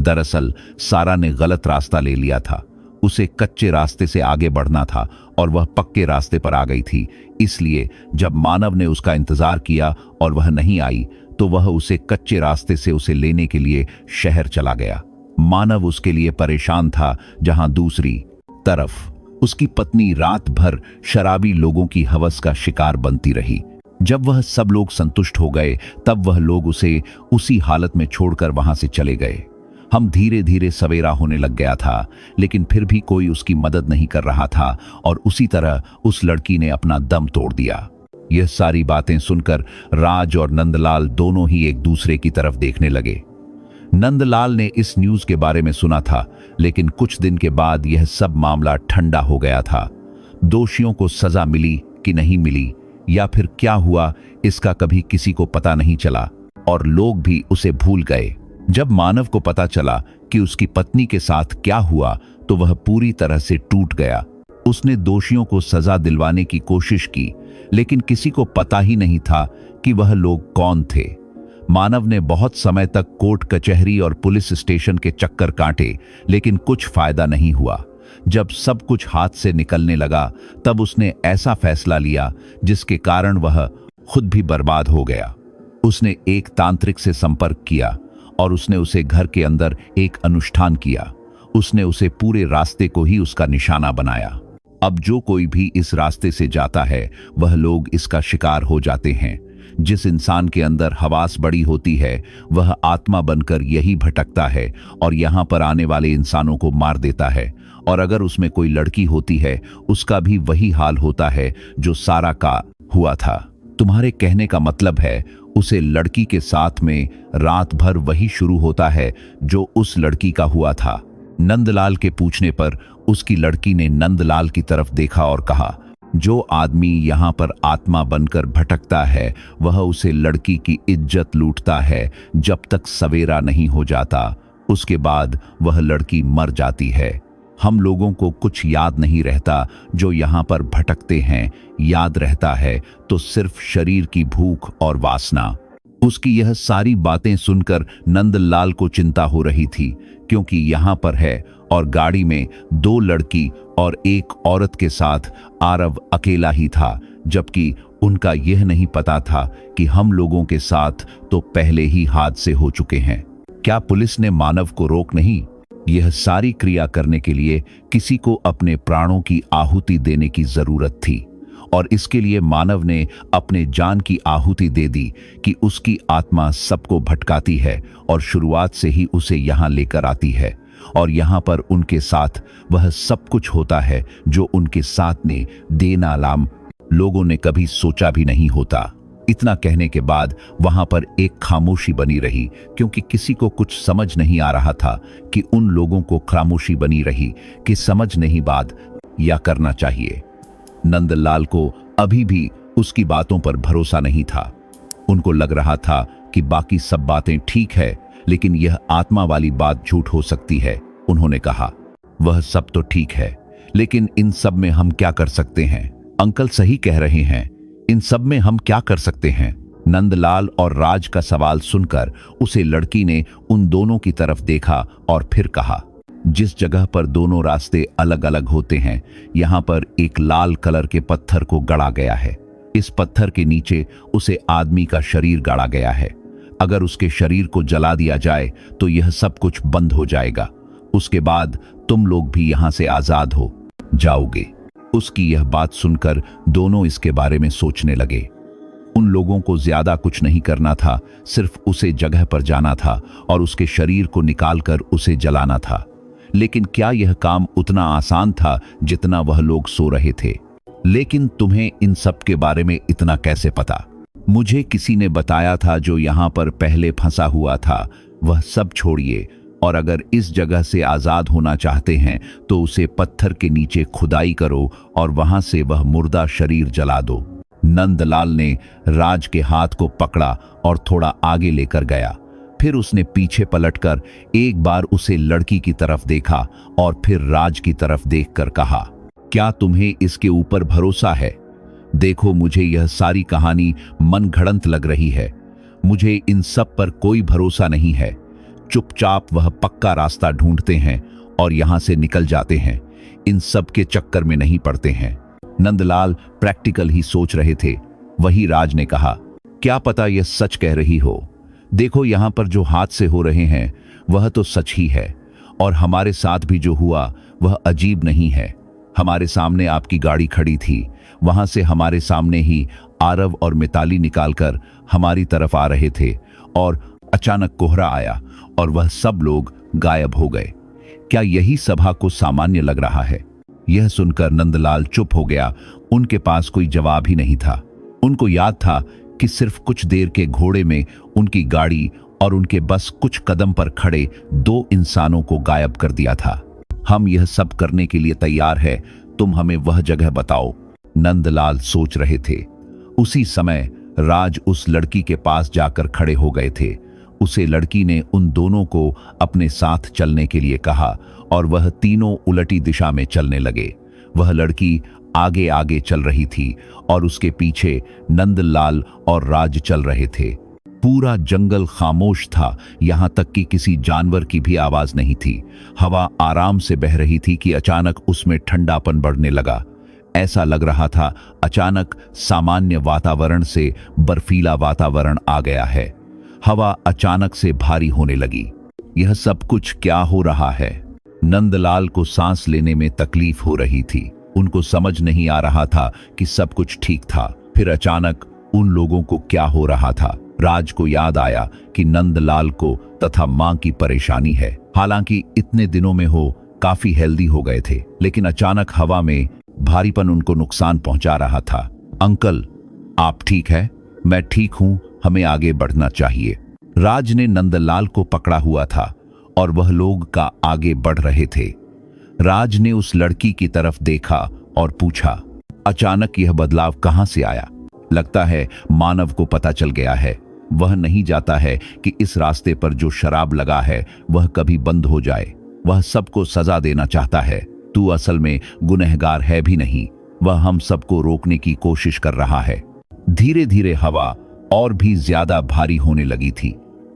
दरअसल सारा ने गलत रास्ता ले लिया था, उसे कच्चे रास्ते से आगे बढ़ना था और वह पक्के रास्ते पर आ गई थी। इसलिए जब मानव ने उसका इंतजार किया और वह नहीं आई, तो वह उसे कच्चे रास्ते से उसे लेने के लिए शहर चला गया। मानव उसके लिए परेशान था, जहां दूसरी तरफ उसकी पत्नी रात भर शराबी लोगों की हवस का शिकार बनती रही। जब वह सब लोग संतुष्ट हो गए, तब वह लोग उसे उसी हालत में छोड़कर वहां से चले गए। हम धीरे धीरे सवेरा होने लग गया था, लेकिन फिर भी कोई उसकी मदद नहीं कर रहा था और उसी तरह उस लड़की ने अपना दम तोड़ दिया। यह सारी बातें सुनकर राज और नंदलाल दोनों ही एक दूसरे की तरफ देखने लगे। नंदलाल ने इस न्यूज के बारे में सुना था, लेकिन कुछ दिन के बाद यह सब मामला ठंडा हो गया था। दोषियों को सजा मिली कि नहीं मिली या फिर क्या हुआ, इसका कभी किसी को पता नहीं चला और लोग भी उसे भूल गए। जब मानव को पता चला कि उसकी पत्नी के साथ क्या हुआ, तो वह पूरी तरह से टूट गया। उसने दोषियों को सजा दिलवाने की कोशिश की, लेकिन किसी को पता ही नहीं था कि वह लोग कौन थे। मानव ने बहुत समय तक कोर्ट कचहरी और पुलिस स्टेशन के चक्कर काटे, लेकिन कुछ फायदा नहीं हुआ। जब सब कुछ हाथ से निकलने लगा, तब उसने ऐसा फैसला लिया जिसके कारण वह खुद भी बर्बाद हो गया। उसने एक तांत्रिक से संपर्क किया और उसने उसे घर के अंदर एक अनुष्ठान किया। उसने उसे पूरे रास्ते को ही उसका निशाना बनाया। अब जो कोई भी इस रास्ते से जाता है, वह लोग इसका शिकार हो जाते हैं। जिस इंसान के अंदर हवास बड़ी होती है, वह आत्मा बनकर यही भटकता है और यहाँ पर आने वाले इंसानों को मार देता है। और अगर उसमें कोई लड़की होती है, उसका भी वही हाल होता है जो सारा का हुआ था। तुम्हारे कहने का मतलब है उसे लड़की के साथ में रात भर वही शुरू होता है जो उस लड़की का हुआ था। नंदलाल के पूछने पर उसकी लड़की ने नंदलाल की तरफ देखा और कहा, जो आदमी यहाँ पर आत्मा बनकर भटकता है, वह उसे लड़की की इज्जत लूटता है जब तक सवेरा नहीं हो जाता। उसके बाद वह लड़की मर जाती है। हम लोगों को कुछ याद नहीं रहता जो यहाँ पर भटकते हैं, याद रहता है तो सिर्फ शरीर की भूख और वासना। उसकी यह सारी बातें सुनकर नंदलाल को चिंता हो रही थी, क्योंकि यहाँ पर है और गाड़ी में 2 लड़की और एक औरत के साथ आरव अकेला ही था, जबकि उनका यह नहीं पता था कि हम लोगों के साथ तो पहले ही हादसे हो चुके हैं। क्या पुलिस ने मानव को रोक नहीं? यह सारी क्रिया करने के लिए किसी को अपने प्राणों की आहुति देने की जरूरत थी, और इसके लिए मानव ने अपने जान की आहुति दे दी कि उसकी आत्मा सबको भटकाती है और शुरुआत से ही उसे यहां लेकर आती है, और यहां पर उनके साथ वह सब कुछ होता है जो उनके साथ ने देनालाम लोगों ने कभी सोचा भी नहीं होता। इतना कहने के बाद वहां पर एक खामोशी बनी रही, क्योंकि किसी को कुछ समझ नहीं आ रहा था कि उन लोगों को खामोशी बनी रही कि समझ नहीं बात या करना चाहिए। नंदलाल को अभी भी उसकी बातों पर भरोसा नहीं था। उनको लग रहा था कि बाकी सब बातें ठीक है, लेकिन यह आत्मा वाली बात झूठ हो सकती है। उन्होंने कहा, वह सब तो ठीक है, लेकिन इन सब में हम क्या कर सकते हैं? अंकल सही कह रहे हैं, इन सब में हम क्या कर सकते हैं? नंदलाल और राज का सवाल सुनकर उसे लड़की ने उन दोनों की तरफ देखा और फिर कहा, जिस जगह पर दोनों रास्ते अलग अलग होते हैं, यहां पर एक लाल कलर के पत्थर को गड़ा गया है। इस पत्थर के नीचे उसे आदमी का शरीर गाड़ा गया है। अगर उसके शरीर को जला दिया जाए तो यह सब कुछ बंद हो जाएगा। उसके बाद तुम लोग भी यहां से आजाद हो जाओगे। उसकी यह बात सुनकर दोनों इसके बारे में सोचने लगे। उन लोगों को ज्यादा कुछ नहीं करना था, सिर्फ उसे जगह पर जाना था और उसके शरीर को निकालकर उसे जलाना था। लेकिन क्या यह काम उतना आसान था जितना वह लोग सो रहे थे? लेकिन तुम्हें इन सब के बारे में इतना कैसे पता? मुझे किसी ने बताया था जो यहां पर पहले फंसा हुआ था। वह सब छोड़िए, और अगर इस जगह से आजाद होना चाहते हैं तो उसे पत्थर के नीचे खुदाई करो और वहां से वह मुर्दा शरीर जला दो। नंदलाल ने राज के हाथ को पकड़ा और थोड़ा आगे लेकर गया। फिर उसने पीछे पलटकर एक बार उसे लड़की की तरफ देखा और फिर राज की तरफ देखकर कहा, क्या तुम्हें इसके ऊपर भरोसा है? देखो, मुझे यह सारी कहानी मनगढ़ंत लग रही है। मुझे इन सब पर कोई भरोसा नहीं है। चुपचाप वह पक्का रास्ता ढूंढते हैं और यहां से निकल जाते हैं। इन सब के चक्कर में नहीं पड़ते हैं। नंदलाल प्रैक्टिकल ही सोच रहे थे। वही राज ने कहा, क्या पता यह सच कह रही हो। देखो, यहां पर जो हादसे हो रहे हैं वह तो सच ही है, और हमारे साथ भी जो हुआ वह अजीब नहीं है। हमारे सामने आपकी गाड़ी खड़ी थी, वहां से हमारे सामने ही आरव और मिताली निकालकर हमारी तरफ आ रहे थे, और अचानक कोहरा आया और वह सब लोग गायब हो गए। क्या यही सभा को सामान्य लग रहा है? यह सुनकर नंदलाल चुप हो गया। उनके पास कोई जवाब ही नहीं था। उनको याद था कि सिर्फ कुछ देर के घोड़े में उनकी गाड़ी और उनके बस कुछ कदम पर खड़े दो इंसानों को गायब कर दिया था। हम यह सब करने के लिए तैयार है, तुम हमें वह जगह बताओ। नंदलाल सोच रहे थे। उसी समय राज उस लड़की के पास जाकर खड़े हो गए थे। उसे लड़की ने उन दोनों को अपने साथ चलने के लिए कहा और वह तीनों उलटी दिशा में चलने लगे। वह लड़की आगे आगे चल रही थी और उसके पीछे नंदलाल और राज चल रहे थे। पूरा जंगल खामोश था, यहां तक कि किसी जानवर की भी आवाज नहीं थी। हवा आराम से बह रही थी कि अचानक उसमें ठंडापन बढ़ने लगा। ऐसा लग रहा था अचानक सामान्य वातावरण से बर्फीला वातावरण आ गया है। हवा अचानक से भारी होने लगी। यह सब कुछ क्या हो रहा है? नंदलाल को सांस लेने में तकलीफ हो रही थी। उनको समझ नहीं आ रहा था कि सब कुछ ठीक था, फिर अचानक उन लोगों को क्या हो रहा था। राज को याद आया कि नंदलाल को तथा मां की परेशानी है। हालांकि इतने दिनों में हो काफी हेल्दी हो गए थे, लेकिन अचानक हवा में भारीपन उनको नुकसान पहुंचा रहा था। अंकल, आप ठीक है? मैं ठीक हूं, हमें आगे बढ़ना चाहिए। राज ने नंदलाल को पकड़ा हुआ था और वह लोग का आगे बढ़ रहे थे। राज ने उस लड़की की तरफ देखा और पूछा, अचानक यह बदलाव कहां से आया? लगता है मानव को पता चल गया है। वह नहीं चाहता है कि इस रास्ते पर जो शराब लगा है वह कभी बंद हो जाए। वह सबको सजा देना चाहता है। तू असल में गुनहगार है भी नहीं। वह हम सबको रोकने की कोशिश कर रहा है। धीरे धीरे हवा और भी ज्यादा भारी होने लगी थी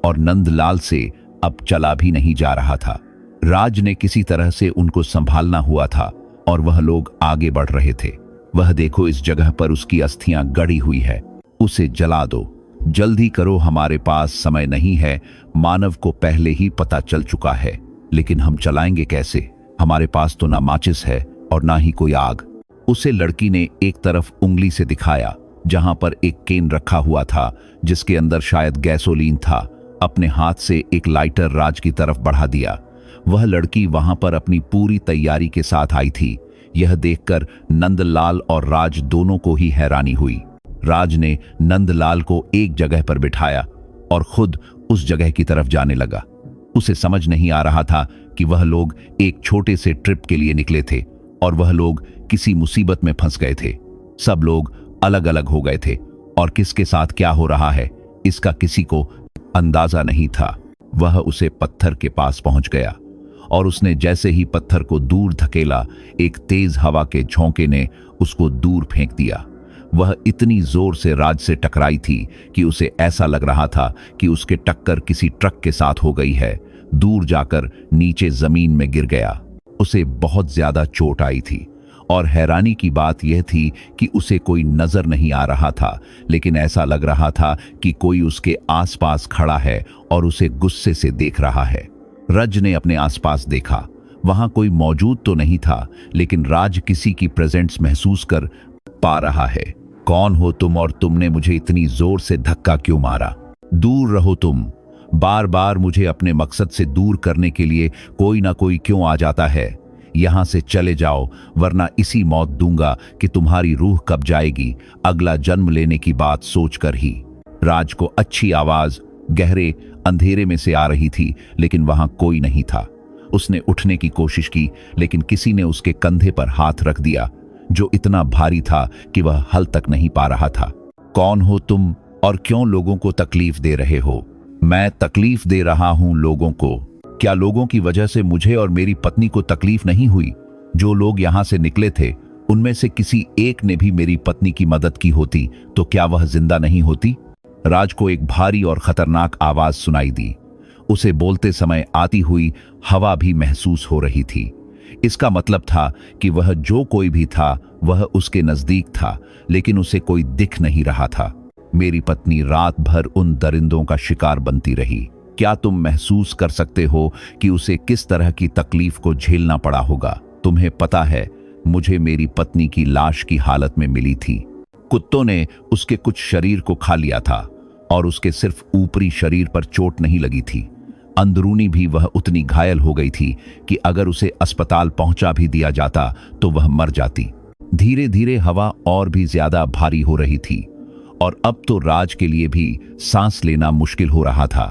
और नंदलाल से अब चला भी नहीं जा रहा था। राज ने किसी तरह से उनको संभालना हुआ था और वह लोग आगे बढ़ रहे थे। वह देखो, इस जगह पर उसकी अस्थियां गड़ी हुई है, उसे जला दो, जल्दी करो, हमारे पास समय नहीं है। मानव को पहले ही पता चल चुका है। लेकिन हम चलाएंगे कैसे? हमारे पास तो ना माचिस है और ना ही कोई आग। उसे लड़की ने एक तरफ उंगली से दिखाया जहां पर एक केन रखा हुआ था जिसके अंदर शायद गैसोलीन था। अपने हाथ से एक लाइटर राज की तरफ बढ़ा दिया। वह लड़की वहां पर अपनी पूरी तैयारी के साथ आई थी। यह देखकर नंदलाल और राज दोनों को ही हैरानी हुई। राज ने नंदलाल को एक जगह पर बिठाया और खुद उस जगह की तरफ जाने लगा। उसे समझ नहीं आ रहा था कि वह लोग एक छोटे से ट्रिप के लिए निकले थे और वह लोग किसी मुसीबत में फंस गए थे। सब लोग अलग अलग हो गए थे और किसके साथ क्या हो रहा है इसका किसी को अंदाजा नहीं था। वह उसे पत्थर के पास पहुंच गया और उसने जैसे ही पत्थर को दूर धकेला, एक तेज हवा के झोंके ने उसको दूर फेंक दिया। वह इतनी जोर से राज से टकराई थी कि उसे ऐसा लग रहा था कि उसके टक्कर किसी ट्रक के साथ हो गई है। दूर जाकर नीचे जमीन में गिर गया। उसे बहुत ज्यादा चोट आई थी और हैरानी की बात यह थी कि उसे कोई नजर नहीं आ रहा था, लेकिन ऐसा लग रहा था कि कोई उसके आसपास खड़ा है और उसे गुस्से से देख रहा है। रज ने अपने आसपास देखा। वहां कोई मौजूद तो नहीं था, लेकिन राज किसी की प्रेजेंस महसूस कर पा रहा है। कौन हो तुम और तुमने मुझे इतनी जोर से धक्का क्यों मारा? दूर रहो तुम। बार बार मुझे अपने मकसद से दूर करने के लिए कोई ना कोई क्यों आ जाता है? यहां से चले जाओ, वरना इसी मौत दूंगा कि तुम्हारी रूह कब जाएगी, अगला जन्म लेने की बात सोचकर ही। राज को अच्छी आवाज गहरे अंधेरे में से आ रही थी, लेकिन वहां कोई नहीं था। उसने उठने की कोशिश की, लेकिन किसी ने उसके कंधे पर हाथ रख दिया जो इतना भारी था कि वह हल तक नहीं पा रहा था। कौन हो तुम और क्यों लोगों को तकलीफ दे रहे हो? मैं तकलीफ दे रहा हूं लोगों को। क्या लोगों की वजह से मुझे और मेरी पत्नी को तकलीफ नहीं हुई? जो लोग यहां से निकले थे उनमें से किसी एक ने भी मेरी पत्नी की मदद की होती तो क्या वह जिंदा नहीं होती? राज को एक भारी और खतरनाक आवाज सुनाई दी। उसे बोलते समय आती हुई हवा भी महसूस हो रही थी। इसका मतलब था कि वह जो कोई भी था वह उसके नजदीक था, लेकिन उसे कोई दिख नहीं रहा था। मेरी पत्नी रात भर उन दरिंदों का शिकार बनती रही। क्या तुम महसूस कर सकते हो कि उसे किस तरह की तकलीफ को झेलना पड़ा होगा? तुम्हें पता है, मुझे मेरी पत्नी की लाश की हालत में मिली थी। कुत्तों ने उसके कुछ शरीर को खा लिया था और उसके सिर्फ ऊपरी शरीर पर चोट नहीं लगी थी, अंदरूनी भी वह उतनी घायल हो गई थी कि अगर उसे अस्पताल पहुंचा भी दिया जाता तो वह मर जाती। धीरे धीरे हवा और भी ज्यादा भारी हो रही थी और अब तो राज के लिए भी सांस लेना मुश्किल हो रहा था।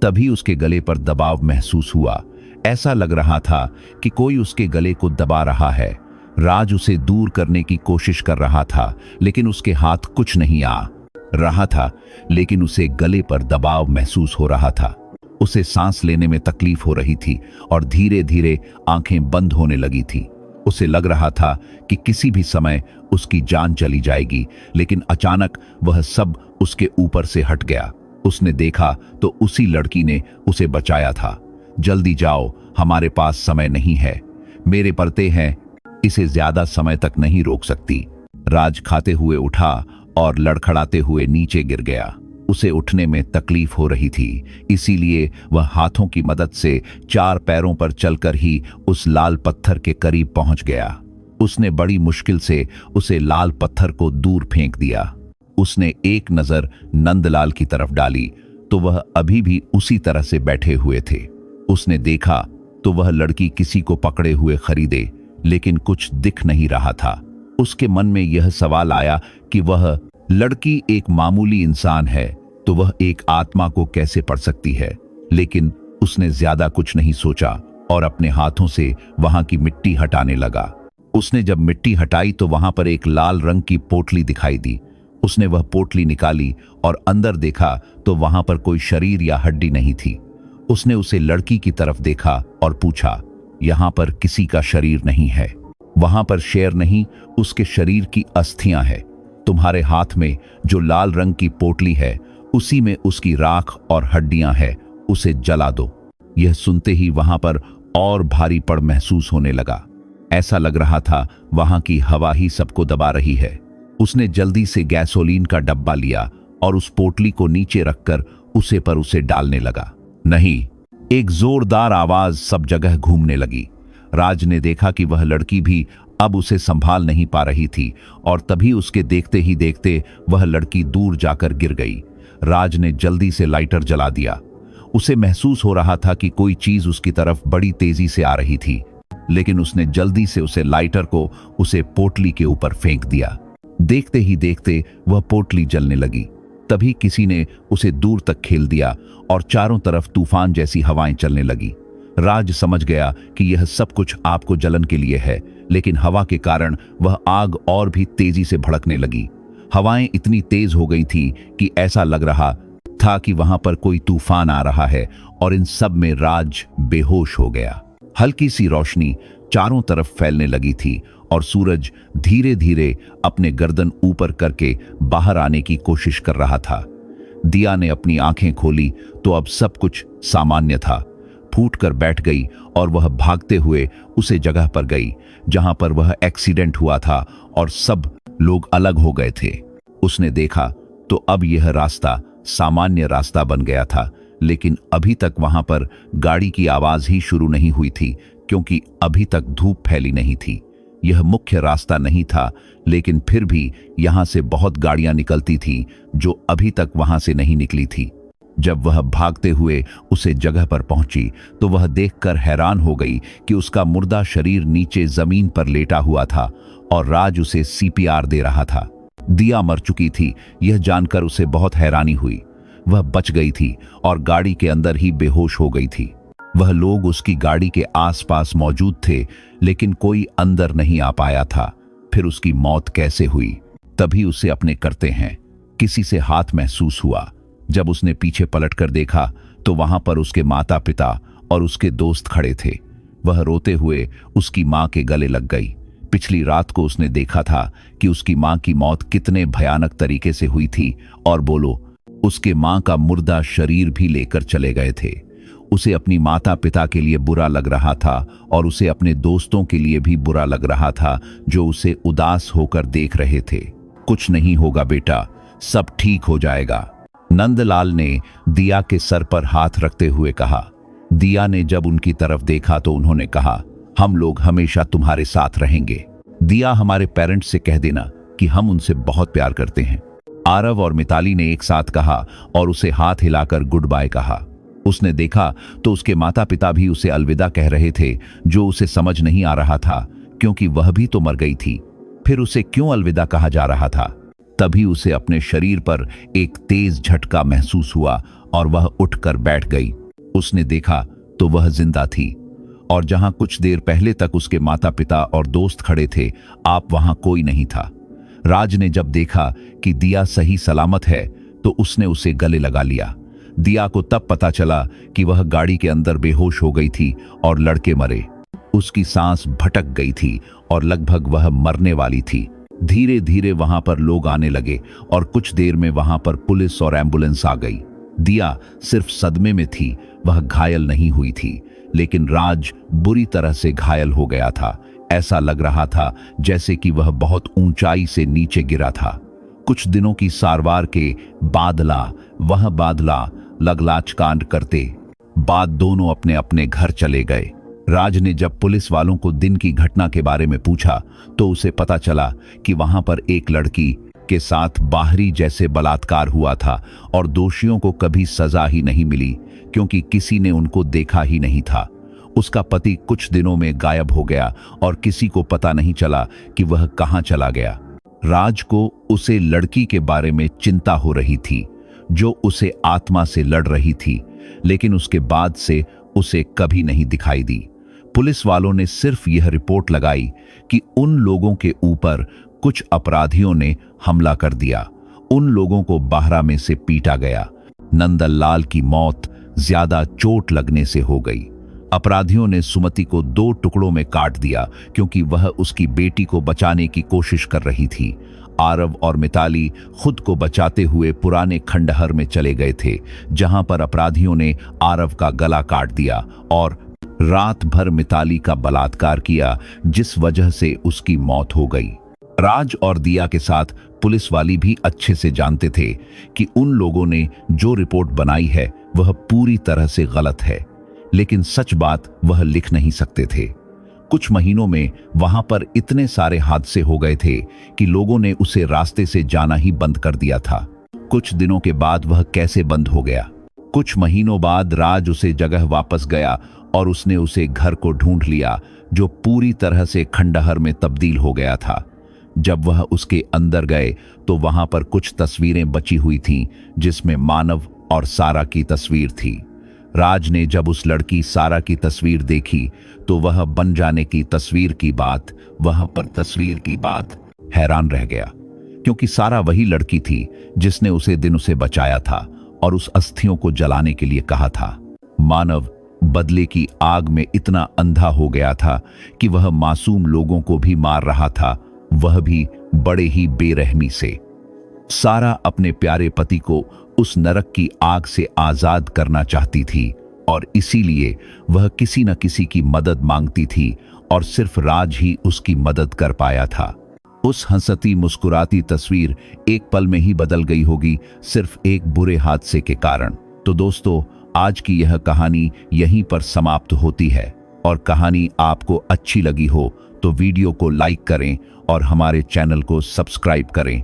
तभी उसके गले पर दबाव महसूस हुआ। ऐसा लग रहा था कि कोई उसके गले को दबा रहा है। राज उसे दूर करने की कोशिश कर रहा था, लेकिन उसके हाथ कुछ नहीं आ रहा था, लेकिन उसे गले पर दबाव महसूस हो रहा था। उसे सांस लेने में तकलीफ हो रही थी और धीरे धीरे आंखें बंद होने लगी थी। उसे लग रहा था कि किसी भी समय उसकी जान चली जाएगी, लेकिन अचानक वह सब उसके ऊपर से हट गया। उसने देखा तो उसी लड़की ने उसे बचाया था। जल्दी जाओ, हमारे पास समय नहीं है, मेरे परते हैं, इसे ज्यादा समय तक नहीं रोक सकती। राज खाते हुए उठा और लड़खड़ाते हुए नीचे गिर गया। उसे उठने में तकलीफ हो रही थी, इसीलिए वह हाथों की मदद से 4 पैरों पर चलकर ही उस लाल पत्थर के करीब पहुंच गया। उसने बड़ी मुश्किल से उसे लाल पत्थर को दूर फेंक दिया। उसने एक नजर नंदलाल की तरफ डाली तो वह अभी भी उसी तरह से बैठे हुए थे। उसने देखा तो वह लड़की किसी को पकड़े हुए खरीदे, लेकिन कुछ दिख नहीं रहा था। उसके मन में यह सवाल आया कि वह लड़की एक मामूली इंसान है तो वह एक आत्मा को कैसे पढ़ सकती है। लेकिन उसने ज्यादा कुछ नहीं सोचा और अपने हाथों से वहां की मिट्टी हटाने लगा। उसने जब मिट्टी हटाई तो वहां पर एक लाल रंग की पोटली दिखाई दी। उसने वह पोटली निकाली और अंदर देखा तो वहां पर कोई शरीर या हड्डी नहीं थी। उसने उसे लड़की की तरफ देखा और पूछा, यहां पर किसी का शरीर नहीं है, वहां पर शेर नहीं, उसके शरीर की अस्थियां हैं। तुम्हारे हाथ में जो लाल रंग की पोटली है उसी में उसकी राख और हड्डियां हैं, उसे जला दो। यह सुनते ही वहां पर और भारीपन महसूस होने लगा। ऐसा लग रहा था वहां की हवा ही सबको दबा रही है। उसने जल्दी से गैसोलीन का डब्बा लिया और उस पोटली को नीचे रखकर उसे डालने लगा। नहीं, एक जोरदार आवाज सब जगह घूमने लगी। राज ने देखा कि वह लड़की भी अब उसे संभाल नहीं पा रही थी और तभी उसके देखते ही देखते वह लड़की दूर जाकर गिर गई। राज ने जल्दी से लाइटर जला दिया। उसे महसूस हो रहा था कि कोई चीज उसकी तरफ बड़ी तेजी से आ रही थी, लेकिन उसने जल्दी से उसे लाइटर को उसे पोटली के ऊपर फेंक दिया। देखते ही देखते वह पोटली जलने लगी। तभी किसी ने उसे दूर तक खेल दिया और चारों तरफ तूफान जैसी हवाएं चलने लगी। राज समझ गया कि यह सब कुछ आग को जलन के लिए है, लेकिन हवा के कारण वह आग और भी तेजी से भड़कने लगी। हवाएं इतनी तेज हो गई थी कि ऐसा लग रहा था कि वहां पर कोई तूफान आ रहा है और इन सब में राज बेहोश हो गया। हल्की सी रोशनी चारों तरफ फैलने लगी थी और सूरज धीरे धीरे अपने गर्दन ऊपर करके बाहर आने की कोशिश कर रहा था। दिया ने अपनी आंखें खोली तो अब सब कुछ सामान्य था। फूट कर बैठ गई और वह भागते हुए उसे जगह पर गई जहां पर वह एक्सीडेंट हुआ था और सब लोग अलग हो गए थे। उसने देखा तो अब यह रास्ता सामान्य रास्ता बन गया था, लेकिन अभी तक वहां पर गाड़ी की आवाज ही शुरू नहीं हुई थी क्योंकि अभी तक धूप फैली नहीं थी। यह मुख्य रास्ता नहीं था, लेकिन फिर भी यहां से बहुत गाड़ियां निकलती थीं जो अभी तक वहां से नहीं निकली थी। जब वह भागते हुए उसे जगह पर पहुंची तो वह देखकर हैरान हो गई कि उसका मुर्दा शरीर नीचे जमीन पर लेटा हुआ था और राज उसे सीपीआर दे रहा था। दिया मर चुकी थी, यह जानकर उसे बहुत हैरानी हुई। वह बच गई थी और गाड़ी के अंदर ही बेहोश हो गई थी। वह लोग उसकी गाड़ी के आसपास मौजूद थे, लेकिन कोई अंदर नहीं आ पाया था। फिर उसकी मौत कैसे हुई? तभी उसे अपने करते हैं किसी से हाथ महसूस हुआ। जब उसने पीछे पलटकर देखा तो वहां पर उसके माता पिता और उसके दोस्त खड़े थे। वह रोते हुए उसकी मां के गले लग गई। पिछली रात को उसने देखा था कि उसकी मां की मौत कितने भयानक तरीके से हुई थी और बोलो, उसके मां का मुर्दा शरीर भी लेकर चले गए थे। उसे अपनी माता पिता के लिए बुरा लग रहा था और उसे अपने दोस्तों के लिए भी बुरा लग रहा था जो उसे उदास होकर देख रहे थे। कुछ नहीं होगा बेटा, सब ठीक हो जाएगा, नंदलाल ने दिया के सर पर हाथ रखते हुए कहा। दिया ने जब उनकी तरफ देखा तो उन्होंने कहा, हम लोग हमेशा तुम्हारे साथ रहेंगे। दिया, हमारे पेरेंट्स से कह देना कि हम उनसे बहुत प्यार करते हैं। आरव और मिताली ने एक साथ कहा और उसे हाथ हिलाकर गुड बाय कहा। उसने देखा तो उसके माता पिता भी उसे अलविदा कह रहे थे, जो उसे समझ नहीं आ रहा था क्योंकि वह भी तो मर गई थी। फिर उसे क्यों अलविदा कहा जा रहा था? तभी उसे अपने शरीर पर एक तेज झटका महसूस हुआ और वह उठकर बैठ गई। उसने देखा तो वह जिंदा थी और जहां कुछ देर पहले तक उसके माता पिता और दोस्त खड़े थे, आप वहां कोई नहीं था। राज ने जब देखा कि दिया सही सलामत है तो उसने उसे गले लगा लिया। दिया को तब पता चला कि वह गाड़ी के अंदर बेहोश हो गई थी और लड़के मरे। उसकी सांस भटक गई थी और लगभग वह मरने वाली थी। धीरे धीरे वहां पर लोग आने लगे और कुछ देर में वहां पर पुलिस और एम्बुलेंस आ गई। दिया सिर्फ सदमे में थी, वह घायल नहीं हुई थी, लेकिन राज बुरी तरह से घायल हो गया था। ऐसा लग रहा था जैसे कि वह बहुत ऊंचाई से नीचे गिरा था। कुछ दिनों की सारवार के बादला लगलाच कांड करते बाद दोनों अपने अपने घर चले गए। राज ने जब पुलिस वालों को दिन की घटना के बारे में पूछा तो उसे पता चला कि वहां पर एक लड़की के साथ बाहरी जैसे बलात्कार हुआ था और दोषियों को कभी सजा ही नहीं मिली क्योंकि किसी ने उनको देखा ही नहीं था। उसका पति कुछ दिनों में गायब हो गया और किसी को पता नहीं चला कि वह कहां चला गया। राज को उसे लड़की के बारे में चिंता हो रही थी जो उसे आत्मा से लड़ रही थी, लेकिन उसके बाद से उसे कभी नहीं दिखाई दी। पुलिस वालों ने सिर्फ यह रिपोर्ट लगाई कि उन लोगों के ऊपर कुछ अपराधियों ने हमला कर दिया। उन लोगों को बाहरा में से पीटा गया। नंदलाल की मौत ज्यादा चोट लगने से हो गई। अपराधियों ने सुमति को 2 टुकड़ों में काट दिया क्योंकि वह उसकी बेटी को बचाने की कोशिश कर रही थी। आरव और मिताली खुद को बचाते हुए पुराने खंडहर में चले गए थे जहां पर अपराधियों ने आरव का गला काट दिया और रात भर मिताली का बलात्कार किया, जिस वजह से उसकी मौत हो गई। राज और दिया के साथ पुलिस वाली भी अच्छे से जानते थे कि उन लोगों ने जो रिपोर्ट बनाई है वह पूरी तरह से गलत है। लेकिन सच बात वह लिख नहीं सकते थे। कुछ महीनों में वहां पर इतने सारे हादसे हो गए थे कि लोगों ने उसे रास्ते से जाना ही बंद कर दिया था। कुछ दिनों के बाद वह कैसे बंद हो गया? कुछ महीनों बाद राज उसे जगह वापस गया और उसने उसे घर को ढूंढ लिया जो पूरी तरह से खंडहर में तब्दील हो गया था। जब वह उसके अंदर गए तो वहां पर कुछ तस्वीरें बची हुई थीं जिसमें मानव और सारा की तस्वीर थी। राज ने जब उस लड़की सारा की तस्वीर देखी तो वह बन जाने की तस्वीर की बात, वहां पर तस्वीर की बात हैरान रह गया, क्योंकि सारा वही लड़की थी जिसने उसे दिन उसे बचाया था और उस अस्थियों को जलाने के लिए कहा था। मानव बदले की आग में इतना अंधा हो गया था कि वह मासूम लोगों को भी मार रहा था, वह भी बड़े ही बेरहमी से। सारा अपने प्यारे पति को उस नरक की आग से आजाद करना चाहती थी और इसीलिए वह किसी न किसी की मदद मांगती थी और सिर्फ राज ही उसकी मदद कर पाया था। उस हंसती मुस्कुराती तस्वीर एक पल में ही बदल गई होगी, सिर्फ एक बुरे हादसे के कारण। तो दोस्तों, आज की यह कहानी यहीं पर समाप्त होती है और कहानी आपको अच्छी लगी हो तो वीडियो को लाइक करें और हमारे चैनल को सब्सक्राइब करें।